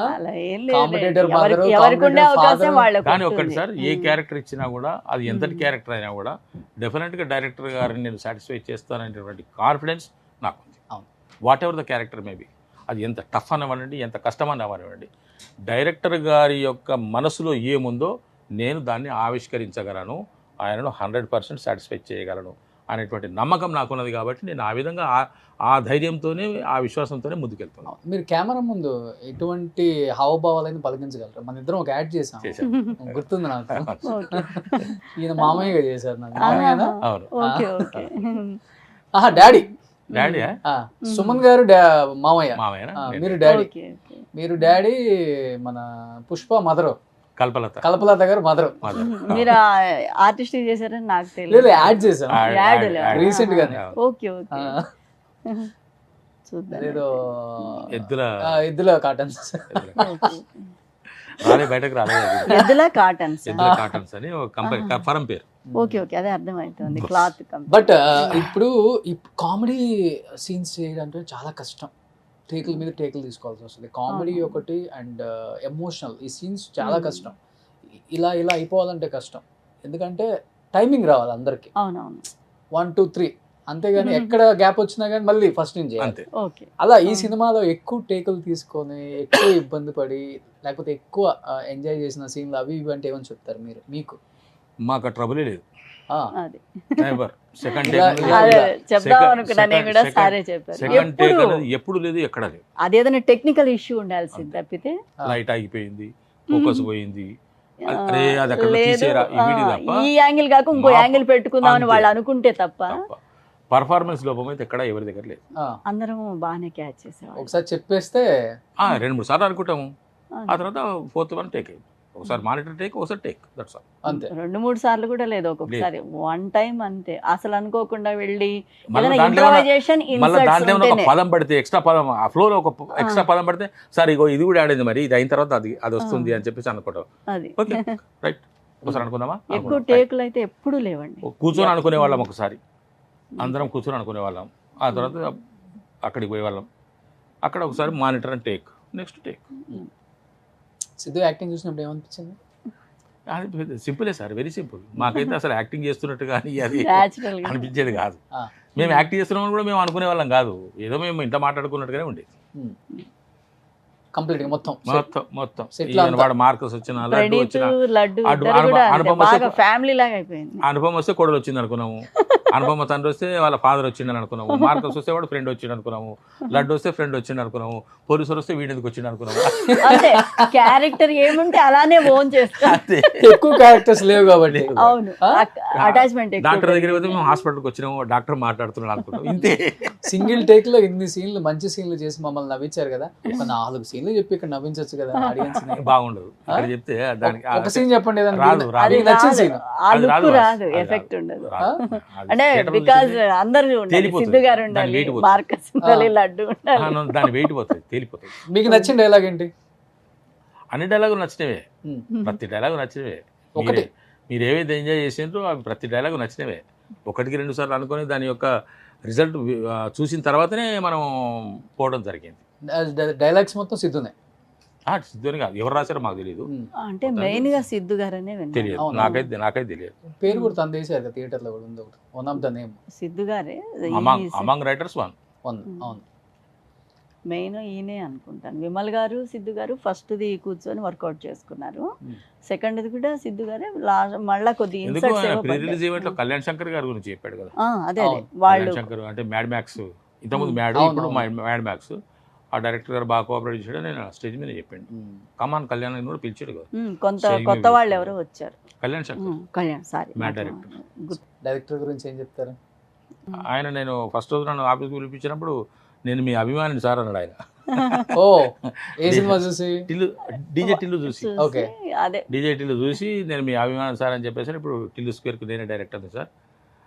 అలా ఏం కాంపిటీటర్ లేదు, ఎవరికి ఉండే అవకాశం వాళ్ళకు కానీ ఒక్కటి ఉంటుంది. సార్, ఏ క్యారెక్టర్ ఇచ్చినా కూడా అది ఎంతటి క్యారెక్టర్ అయినా కూడా డెఫినెట్గా డైరెక్టర్ గారిని నేను సాటిస్ఫై చేస్తాననేటువంటి కాన్ఫిడెన్స్ నాకు ఉంది. అవును. What ever the character maybe, అది ఎంత టఫ్ అనివ్వండి, ఎంత కష్టం అనివ్వండి, డైరెక్టర్ గారి యొక్క మనసులో ఏముందో నేను దాన్ని ఆవిష్కరించగలను, ఆయనను 100% సాటిస్ఫై చేయగలను అనేటువంటి నమ్మకం నాకున్నది. కాబట్టి నేను ఆ విధంగా ఆ ధైర్యంతోనే, ఆ విశ్వాసంతోనే ముందుకెళ్తున్నాను. మీరు కెమెరా ముందు ఎటువంటి హావభావాలను పలికించగలరు? మన ఇద్దరం ఒక యాడ్ చేసాం, గుర్తుంది నాకు. ఓకే. ఈయన మామయ్యగా చేశారు నాకు. మామయ్యనా? అవును. Okay okay. Daddy. Daddy Suman గారు మామయ్య. మామయ్య, మీరు డాడీ. Okay, okay. మీరు డాడీ. మన పుష్ప మదరు, కల్పలత కల్పలత గారు మదరు. మీరు ఆర్టిస్ట్ చేశారని నాకు లేదు, తెలియదు. యాడ్ చేసాం రీసెంట్ గానే. Okay okay. చూద్దాం. ఏదో ఎద్దుల కాటన్స్. రాలే, బయటకు రాలేదు. ఎద్దుల కాటన్స్. ఎద్దుల కాటన్స్ అని ఒక కంపెనీ ఫరం పేరు. ఓకే ఓకే, అదే అర్థమవుతుంది. Cloth company. బట్ ఇప్పుడు ఈ కామెడీ సీన్స్ చేయడానికి చాలా కష్టం. టేకుల మీద టేకులు తీసుకోవాల్సి వస్తుంది. కామెడీ ఒకటి అండ్ ఎమోషనల్, ఈ సీన్స్ చాలా కష్టం. ఇలా అయిపోవాలంటే కష్టం, ఎందుకంటే టైమింగ్ రావాలి అందరికి. అవునవును. 1 2 3 అంతేగాని ఎక్కడ గ్యాప్ వచ్చినా కానీ మళ్ళీ ఫస్ట్ నుంచి అంతే. ఓకే. అలా ఈ సినిమాలో ఎక్కువ టేకులు తీసుకొని ఎక్కువ ఇబ్బంది పడి లేకపోతే ఎక్కువ ఎంజాయ్ చేసిన సీన్లు అవి ఇవి అంటే ఏమని చెప్తారు మీరు? మీకు మాకు ట్రబులే లేదు. అది సెకండ్ అదే చెప్దాం అనుకున్నా నేను కూడా. సారే చెప్పారు. సెకండ్ టేక్ అనేది ఎప్పుడు లేదు, ఎక్కడ లేదు. అదేదైనా టెక్నికల్ ఇష్యూ ఉండాల్సింది తప్పితే లైట్ ఆగిపోయింది, ఫోకస్ పోయింది, అరే అది అక్కడ లేదు. తీసేరా ఇవి తప్ప, ఈ యాంగిల్ కాక ఇంకో యాంగిల్ పెట్టుకుందామని వాళ్ళు అనుకుంటే తప్ప పర్ఫార్మెన్స్ లోపం అయితే ఎక్కడ ఎవరి దగ్గర లేదు. అందరం బాగానే క్యాచ్ చేసేవాళ్ళు. ఒకసారి చెప్పేస్తే 2-3 సార్లు అనుకుంటాము, ఆ తర్వాత 4th వన్ టేక్. ఒకసారి మానిటర్ టేక్, ఒకసారి టేక్, దట్స్ ఆల్. అంతే. 2-3 సార్లు కూడా లేదు, ఒక్కొక్కసారి 1 టైం అంతే. అసలు అనుకోకుండా వెళ్ళి మళ్ళీ ఏదైనా దాంట్లో improvisation మళ్ళీ inserts దాంట్లో ఏమైనా ఒక ఉంటేనే. పదం పడితే, ఎక్స్ట్రా పదం ఆ ఫ్లోలో ఒక ఎక్స్ట్రా పదం పడితే, సార్ ఇగో ఇది కూడా ఆడింది, మరి ఇది అయిన తర్వాత అది వస్తుంది అని చెప్పేసి అనుకుంటాం. అది ఓకే రైట్, ఒకసారి అనుకుందామా? ఎక్కువ టేకులు అయితే ఎప్పుడు లేవండి. కూర్చొని అనుకునే వాళ్ళం, ఒకసారి అందరం కూర్చొని అనుకునే వాళ్ళం. ఆ తర్వాత అక్కడికి పోయే వాళ్ళం, అక్కడ ఒకసారి monitor and take, next take. Siddhu acting చూసినప్పుడు ఏమనిపించింది? అది సింపులే సార్, వెరీ సింపుల్. మాకైతే అసలు యాక్టింగ్ చేస్తున్నట్టు కానీ అది Natural గా. అనిపించేది కాదు. మేము యాక్టింగ్ చేస్తున్నామని కూడా మేము అనుకునే వాళ్ళం కాదు, ఏదో మేము ఇంత మాట్లాడుకున్నట్టుగానే ఉండేది. కంప్లీట్ మొత్తం మొత్తం Set ఈవెన్ అంతా. వాడు మార్కస్ వచ్చిన, లడ్డు ప్రణీత్, వచ్చిన, లడ్డు అడు- ఇద్దరు కూడా అంతే, అనుపమ బాగా వస్తే- ఫ్యామిలీ లాగా అయిపోయింది. అనుపమ వస్తే కొడలు వచ్చింది అనుకున్నాము, అనుపమ తండ్రి వస్తే వాళ్ళ ఫాదర్ వచ్చిండని అనుకున్నాము, మార్కస్ వస్తే వాడు ఫ్రెండ్ వచ్చిండు అనుకున్నాము, లడ్డు వస్తే ఫ్రెండ్ వచ్చిండు అనుకున్నాము, పోలీసులు వస్తే వీడెందుకు వచ్చిండు అనుకున్నాము. అంతే, క్యారెక్టర్ ఏముంటే అలానే ఓన్ చేస్తారు. అంతే. ఎక్కువ క్యారెక్టర్స్ లేవు కాబట్టి. అవును, అటాచ్మెంట్ డాక్టర్ దగ్గరికి పోతే మేము హాస్పిటల్కి వచ్చినాము, డాక్టర్ మాట్లాడుతున్నాడు అనుకున్నాం, ఇంతే. సింగిల్ టేక్ లో ఇన్ని సీన్లు, మంచి సీన్లు చేసి మమ్మల్ని నవ్వించారు కదా. ఒక 4 సీన్లు చెప్పి ఇక్కడ నవ్వించవచ్చు కదా ఆడియన్స్ ని. బాగుండదు ఇక్కడ చెప్తే దానికి ఒక సీన్ చెప్పండి ఏదైనా. రాదు, రాదు. అది మీకు నచ్చిన రాదు, సీన్. ఆ అది లుక్ రాదు, రాదు, అది ఎఫెక్ట్ రాదు. ఉండదు. రాదు. అది అంటే theatre లో బికాజ్ చూస్తే అందరూ ఉండాలి, తేలిపోతుంది. సిద్ధు గారు దాని ఉండాలి, weight పోతుంది. మార్కస్ ఉండాలి, లడ్డు ఉండాలి. దాని వెయిట్ పోతుంది, తేలిపోతుంది. మీకు నచ్చిన డైలాగ్ ఏంటి? అన్ని డైలాగులు నచ్చినవే, ఉమ్. ప్రతి డైలాగు నచ్చినవే. ఒకటి. మీరు ఏవైతే ఎంజాయ్ చేసిండ్రో అవి ప్రతి డైలాగు నచ్చినవే. 1-2 సార్లు అనుకొని దాని యొక్క రిజల్ట్ చూసిన తర్వాతనే మనం పోవడం జరిగింది. డైలాగ్స్ మొత్తం సిద్ధునే. సిద్ధుని కాదు, ఎవరు రాశారో మాకు తెలియదు, అంటే మెయిన్ గా సిద్ధు గారనే విన్నాను. తెలియదు, అవును. నాకైతే తెలియదు. పేరు కూడా తను తీశారు కదా, థియేటర్ లో కూడా ఉంది ఒకటి, one of the name. Siddhu గారే అమాంగ్ రైటర్స్ వన్. అవును. మెయిన్ ఈయనే అనుకుంటాను. విమల్ గారు, సిద్ధు గారు ఫస్ట్ది కూర్చొని వర్కౌట్ చేసుకున్నారు. సెకండ్ది కూడా సిద్ధు గారే, మళ్ళా కొద్ది ఎందుకు ఇన్సర్ట్స్ ఏవో ప్రీ రిలీజ్ పడ్డాయి. ఈవెంట్ లో కళ్యాణ్ శంకర్ గారి గురించి చెప్పాడు కదా. అదే అదే అవును. వాళ్ళు కళ్యాణ్ శంకర్ అంటే మ్యాడ్ మ్యాక్స్, ఇంతకుముందు మ్యాడ్, అవును, ఇప్పుడు అవును. Mad max. ఆ డైరెక్టర్ గారు బాగా కోఆపరేట్ చేశాడు, నేను స్టేజ్ మీద చెప్పాను. కమాన్ కళ్యాణ్ కూడా పిలిచాడు కదా, కొత్త వాళ్ళు ఎవరో వచ్చారు. Kalyan Shankar Kalyan, sorry, mad director. Director గురించి ఏం చెప్తారు? ఆయన నేను ఫస్ట్ రోజు నన్ను ఆఫీస్కి పిలిపించినప్పుడు, నేను మీ అభిమానిని సార్ అన్నాడు ఆయన. ఓ, ఏ సినిమా చూసి? డీజే టిల్లు చూసి, ఓకే. అదే డీజే టిల్లు చూసి నేను మీ అభిమాని సార్ అని చెప్పేసి, ఇప్పుడు టిల్లు స్క్వేర్కి నేనే డైరెక్టర్ని సార్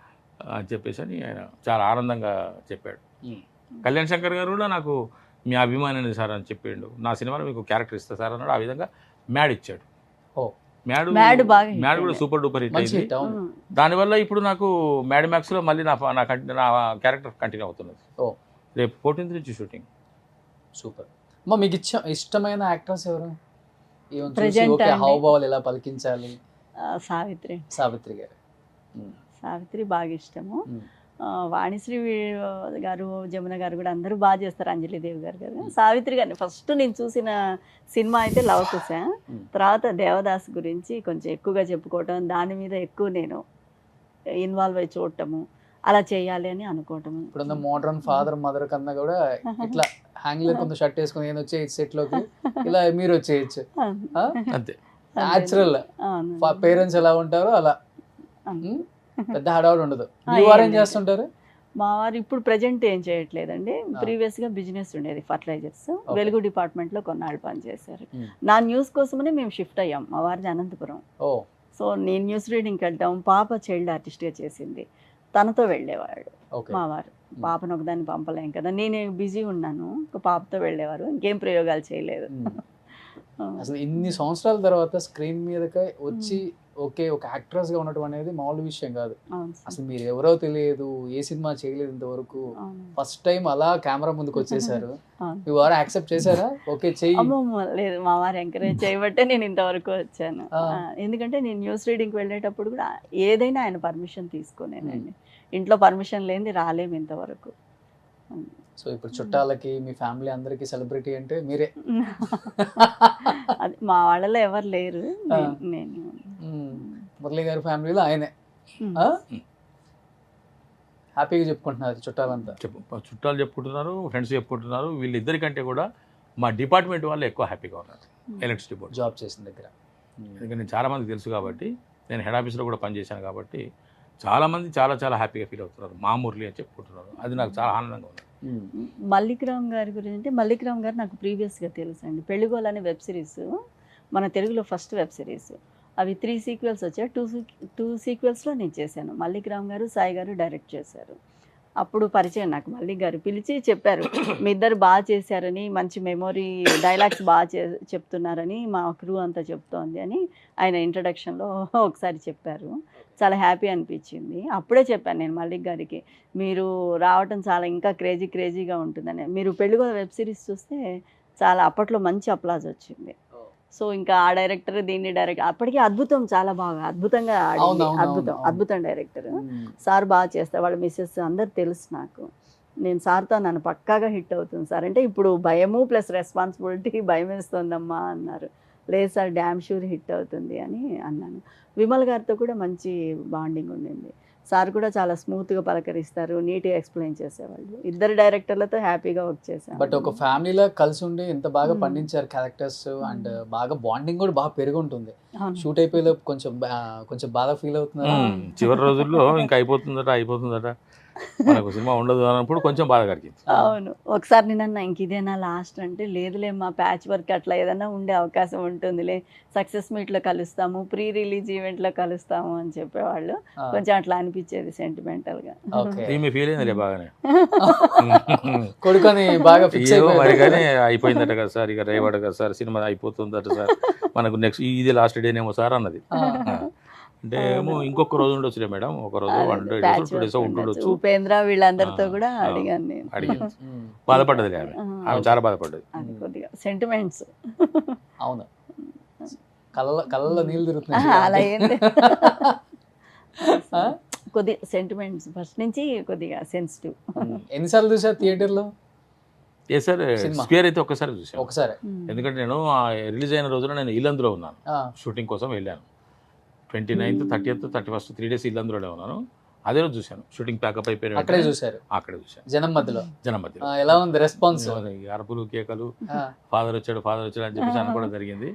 అని చెప్పేసి అని ఆయన చాలా ఆనందంగా చెప్పాడు. కళ్యాణ్ శంకర్ గారు కూడా నాకు మీ అభిమానిని సార్ అని చెప్పిండు, నా సినిమాలో మీకు క్యారెక్టర్ ఇస్తా సార్ అన్నాడు. ఆ విధంగా మ్యాడ్ ఇచ్చాడు. ఓ మ్యాడ్ బాగా hit మ్యాడ్ కూడా అయింది. సూపర్ డూపర్ హిట్ మంచి అయింది. హిట్ అవును. దానివల్ల ఇప్పుడు నాకు మ్యాడ్ మ్యాక్స్లో మళ్ళీ నా క్యారెక్టర్ కంటిన్యూ అవుతున్నది. ఓ రేపు 14th నుంచి షూటింగ్. సూపర్. అమ్మ మీకు ఇష్టమైన యాక్టర్స్ ఎవరు? ఈవెన్ చూసి Present ఓకే అండి. హావభావాలు ఎలా పలికించాలి? సావిత్రి సావిత్రి గారు. సావిత్రి బాగా ఇష్టము. మ్మ్. వాణిశ్రీ గారు, జమున గారు కూడా అందరూ బాగా చేస్తారు, అంజలిదేవి గారు కదా. సావిత్రి గారిని ఫస్ట్ నేను చూసిన సినిమా అయితే లవకుశ. తర్వాత దేవదాస్ గురించి కొంచెం ఎక్కువగా చెప్పుకోవటం, దాని మీద ఎక్కువ నేను ఇన్వాల్వ్ అయి చూడటము, అలా చేయాలి అని అనుకోవటము. ఇప్పుడున్న మోడర్న్ ఫాదర్ మదర్ కన్నా కూడా ఇట్లా హ్యాంగ్లర్ కొంత షర్ట్ వేసుకుని నేను వచ్చేయచ్చు సెట్ లోకి, ఇలా మీరు వచ్చేయచ్చు. అంతే. న్యాచురల్ అవును. పేరెంట్స్ ఎలా ఉంటారో అలా. అవును. పెద్ద హడావుడు ఉండదు. ఆ, మీ వారు ఏం ఏం చేస్తుంటారు? మా వారు ఇప్పుడు ప్రజెంట్ ఏం చేయట్లేదండి. ప్రీవియస్గా బిజినెస్ ఉండేది, ఫర్టిలైజర్స్. వెలుగు డిపార్ట్మెంట్లో కొన్నాళ్ళు పనిచేశారు. నా న్యూస్ కోసమనే మేము షిఫ్ట్ అయ్యాం. మా వారిది అనంతపురం. ఓ సో నేను న్యూస్ రీడింగ్కి వెళ్తాం. పాప చైల్డ్ ఆర్టిస్ట్గా చేసింది, తనతో వెళ్ళేవాడు ఓకే. మా వారు. పాపను ఒకదాన్ని పంపలేం కదా, నేను బిజీ ఉన్నాను, ఒక పాపతో వెళ్ళేవారు. ఇంకేం ప్రయోగాలు చేయలేదు. అసలు ఇన్ని సంవత్సరాల తర్వాత స్క్రీన్ మీదకి వచ్చి ఓకే ఒక యాక్ట్రెస్ గా ఉండటం అనేది మామూలు విషయం కాదు. అవును సార్. అసలు మీరు ఎవరో తెలియదు, ఏ సినిమా చేయలేదు ఇంతవరకు, అవును. ఫస్ట్ టైం అలా కెమెరా ముందుకు వచ్చేసారు. అవును. మీ వారు యాక్సెప్ట్ చేశారా? ఓకే చెయ్యి. అమ్మమ్మ లేదు, మా వారు ఎంకరేజ్ చేయబట్టే నేను ఇంతవరకు వచ్చాను. ఆ. ఎందుకంటే నేను న్యూస్ రీడింగ్కి వెళ్ళేటప్పుడు కూడా ఏదైనా ఆయన పర్మిషన్ తీసుకునేనండి. ఇంట్లో పర్మిషన్ లేనిది రాలేము ఇంతవరకు. సో ఇప్పుడు చుట్టాలకి మీ ఫ్యామిలీ అందరికి సెలబ్రిటీ అంటే మీరే. అది మా వాళ్ళలో ఎవరు లేరు, నేను. మురళి గారి ఫ్యామిలీలో ఆయనే. ఆ? హ్యాపీగా చెప్పుకుంటున్నారు చుట్టాలంతా. చుట్టాలు చెప్పుకుంటున్నారు, ఫ్రెండ్స్ చెప్పుకుంటున్నారు. వీళ్ళిద్దరికంటే కూడా మా డిపార్ట్మెంట్ వాళ్ళు ఎక్కువ హ్యాపీగా ఉన్నారు. ఎలక్ట్రిసిటీ బోర్డ్ జాబ్ చేసిన దగ్గర. ఎందుకంటే నేను చాలామందికి తెలుసు కాబట్టి, నేను హెడ్ ఆఫీస్లో కూడా పనిచేశాను కాబట్టి చాలామంది చాలా చాలా హ్యాపీగా ఫీల్ అవుతున్నారు. మా మురళి అని చెప్పుకుంటున్నారు. అది నాకు చాలా ఆనందంగా ఉంది. మల్లిక్రామ్ గారి గురించి అంటే, మల్లిక్రామ్ గారు నాకు ప్రీవియస్గా తెలుసు అండి. పెళ్ళిగోల్ అనే వెబ్ సిరీస్ మన తెలుగులో ఫస్ట్ వెబ్ సిరీస్. అవి 3 సీక్వెల్స్ వచ్చాయి. 2 సీక్వెల్స్లో నేను చేశాను. మల్లిక్రామ్ గారు, సాయి గారు డైరెక్ట్ చేశారు. అప్పుడు పరిచయం నాకు. మల్లిక్ గారు పిలిచి చెప్పారు, మీ ఇద్దరు బాగా చేశారని, మంచి మెమొరీ డైలాగ్స్ బాగా చెప్తున్నారని మా క్రూ అంతా చెప్తోంది అని ఆయన ఇంట్రడక్షన్లో ఒకసారి చెప్పారు. చాలా హ్యాపీ అనిపించింది. అప్పుడే చెప్పాను నేను మల్లిక్ గారికి, మీరు రావటం చాలా ఇంకా క్రేజీగా ఉంటుందని. మీరు పెళ్ళిగోల వెబ్ సిరీస్ చూస్తే చాలా అప్పట్లో మంచి అప్లాజ్ వచ్చింది. సో ఇంకా ఆ డైరెక్టర్ దీన్ని డైరెక్ట్ అప్పటికి అద్భుతం, చాలా బాగా అద్భుతంగా ఆడింది. అద్భుతం డైరెక్టర్. సార్ బాగా చేస్తారు, వాళ్ళ మిస్సెస్ అందరు తెలుసు నాకు. నేను సార్తో నన్ను పక్కాగా హిట్ అవుతుంది సార్ అంటే, ఇప్పుడు భయము ప్లస్ రెస్పాన్సిబిలిటీ, భయం వేస్తుందమ్మా అన్నారు. లేదు సార్ డ్యామ్ షూర్ హిట్ అవుతుంది అని అన్నాను. విమల్ గారితో కూడా మంచి బాండింగ్ ఉండింది. సార్ కూడా చాలా స్మూత్గా పలకరిస్తారు, నీట్గా ఎక్స్ప్లెయిన్ చేసేవాళ్ళు. ఇద్దరు డైరెక్టర్లతో హ్యాపీగా వర్క్ చేశాను. బట్ ఒక ఫ్యామిలీలో కలిసి ఉండి ఇంత బాగా పండించారు క్యారెక్టర్స్, అండ్ బాగా బాండింగ్ కూడా బాగా పెరిగి ఉంటుంది. షూట్ అయిపోయేలో కొంచెం బాగా ఫీల్ అవుతున్నారు. చివరి రోజుల్లో ఇంకా అయిపోతుందట మనకు సినిమా ఉండదు అన్నప్పుడు కొంచెం బాధ కలిగింది. అవును. ఒకసారి నేనన్నా ఇంక ఇదేనా లాస్ట్ అంటే, లేదులేమ్మా ప్యాచ్ వర్క్ అట్లా ఏదైనా ఉండే అవకాశం ఉంటుందిలే, సక్సెస్ మీట్లో కలుస్తాము, ప్రీ రిలీజ్ ఈవెంట్లో కలుస్తాము అని చెప్పేవాళ్ళు. కొంచెం అట్లా అనిపించేది సెంటిమెంటల్గా. ఈమె ఫీల్ అయింది బాగానే. కొడుకొని బాగా ఫిక్స్ మరి కానీ అయిపోయిందట కదా సార్, ఇక రేవాడు కదా సార్, సినిమా అయిపోతుందట సార్, మనకు నెక్స్ట్ ఇది లాస్ట్ డేనేమో సార్ అన్నది. అంటే ఏమో ఇంకొక రోజు ఉండొచ్చులే మేడం, ఒక రోజు 1 day 2 days ఉంటుండొచ్చు. ఉపేంద్ర వీళ్ళందరితో కూడా అడిగాను నేను. అడిగింది, బాధపడ్డది ఆమె చాలా బాధపడ్డది. అది కొద్దిగా సెంటిమెంట్స్. అవును, కళ్ళలో నీళ్ళు తిరుగుతున్నాయి. అలా ఏంది, కొద్దిగా సెంటిమెంట్స్ ఫస్ట్ నుంచి కొద్దిగా సెన్సిటివ్. ఎన్నిసార్లు చూసారు థియేటర్లో? ఏ సార్ స్క్వేర్ అయితే ఒక్కసారి చూసాను. ఒకసారి. ఎందుకంటే నేను రిలీజ్ అయిన రోజున నేను ఇల్లందులో ఉన్నాను, షూటింగ్ కోసం వెళ్ళాను. 29th, 30th, 31st 3 days ఇల్లందులోనే ఉన్నాను. అదే రోజు చూశాను. షూటింగ్ ప్యాకప్ అయిపోయిన అక్కడే చూసారు? అక్కడే చూశాను, జనం మధ్యలో. ఎలా ఉంది రెస్పాన్స్? అరుపులు, కేకలు, ఫాదర్ వచ్చాడు అని చెప్పేసి అనుకోవడం జరిగింది.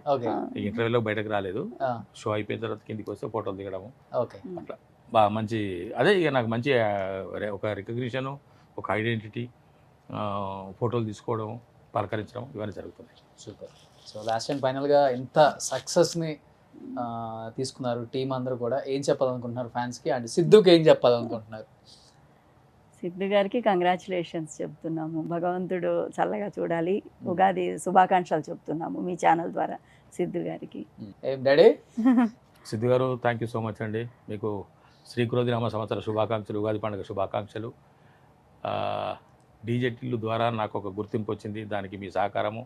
ఇంటర్వ్యూలో బయటకు రాలేదు. షో అయిపోయిన తర్వాత కిందికి వస్తే ఫోటోలు దిగడము అట్లా బాగా మంచి. అదే ఇక నాకు మంచి ఒక రికగ్నిషన్, ఒక ఐడెంటిటీ, ఫోటోలు తీసుకోవడం, పలకరించడం ఇవన్నీ జరుగుతున్నాయి. సూపర్. సో లాస్ట్ టైం ఫైనల్గా ఎంత సక్సెస్ని తీసుకున్నారు టీం అందరూ కూడా, ఏం చెప్పాలనుకుంటున్నారు ఫ్యాన్స్కి, అండ్ సిద్ధుకి ఏం చెప్పాలనుకుంటున్నారు? సిద్ధు గారికి కంగ్రాచులేషన్స్ చెప్తున్నాము. భగవంతుడు చల్లగా చూడాలి. ఉగాది శుభాకాంక్షలు చెప్తున్నాము మీ ఛానల్ ద్వారా సిద్ధు గారికి. ఏం డాడీ? సిద్ధు గారు థ్యాంక్ యూ సో మచ్ అండి. మీకు శ్రీక్రోధి నామ సంవత్సర శుభాకాంక్షలు, ఉగాది పండుగ శుభాకాంక్షలు. డీజేటీలు ద్వారా నాకు ఒక గుర్తింపు వచ్చింది. దానికి మీ సహకారము,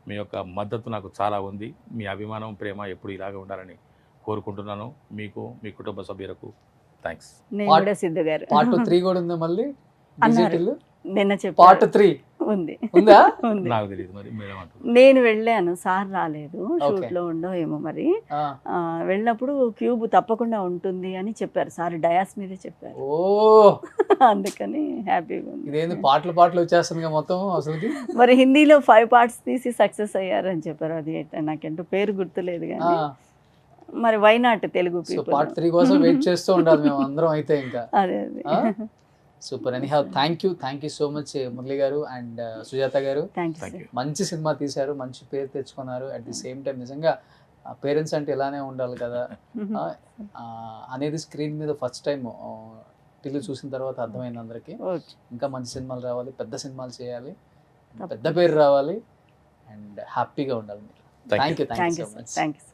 మీ యొక్క మద్దతు నాకు చాలా ఉంది. మీ అభిమానం, ప్రేమ ఎప్పుడు ఇలాగే ఉండాలని కోరుకుంటున్నాను. మీకు, మీ కుటుంబ సభ్యులకు థ్యాంక్స్. నేను కూడా సిద్ధు గారు పార్ట్ 3 కూడా ఉందా మళ్ళీ? అన్నారు. నిన్న పార్ట్ చెప్పారు 3 ఉంది. ఉందా? ఉంది. నాకు తెలియదు మరి మేడం అంటున్నారు. నేను వెళ్ళాను, సార్ రాలేదు, Okay. షూట్ లో ఉండో ఏమో మరి. ఆ. వెళ్ళినప్పుడు క్యూబ్ తప్పకుండా ఉంటుంది అని చెప్పారు సార్, డయాస్ మీదే చెప్పారు. ఓ అందుకని హ్యాపీగా ఉంది. ఇదేంది పాటలు వచ్చేస్తుంది మొత్తం అసలుకి. మరి హిందీలో 5 parts తీసి సక్సెస్ అయ్యారని చెప్పారు. అది నాకేంటో పేరు గుర్తులేదు కానీ మరి why not Telugu so people. Part 3 కోసం వెయిట్ చేస్తూ ఉండాలి మేము అందరం అయితే ఇంకా. అదే అదే. Super. Any have thank you so much Murali గారు అండ్ సుజాత గారు. Thank thank you. యూ. మంచి సినిమా తీశారు, మంచి పేరు తెచ్చుకున్నారు. అట్ ది సేమ్ టైం నిజంగా పేరెంట్స్ అంటే ఇలానే ఉండాలి కదా అనేది స్క్రీన్ మీద ఫస్ట్ టైం టీవీ చూసిన తర్వాత అర్థమైంది అందరికీ. ఓకే. ఇంకా మంచి సినిమాలు రావాలి, పెద్ద సినిమాలు చేయాలి, పెద్ద పేరు రావాలి అండ్ హ్యాపీగా ఉండాలి మీరు. Thank you. Thank you thank you so sir. Much. Thank you.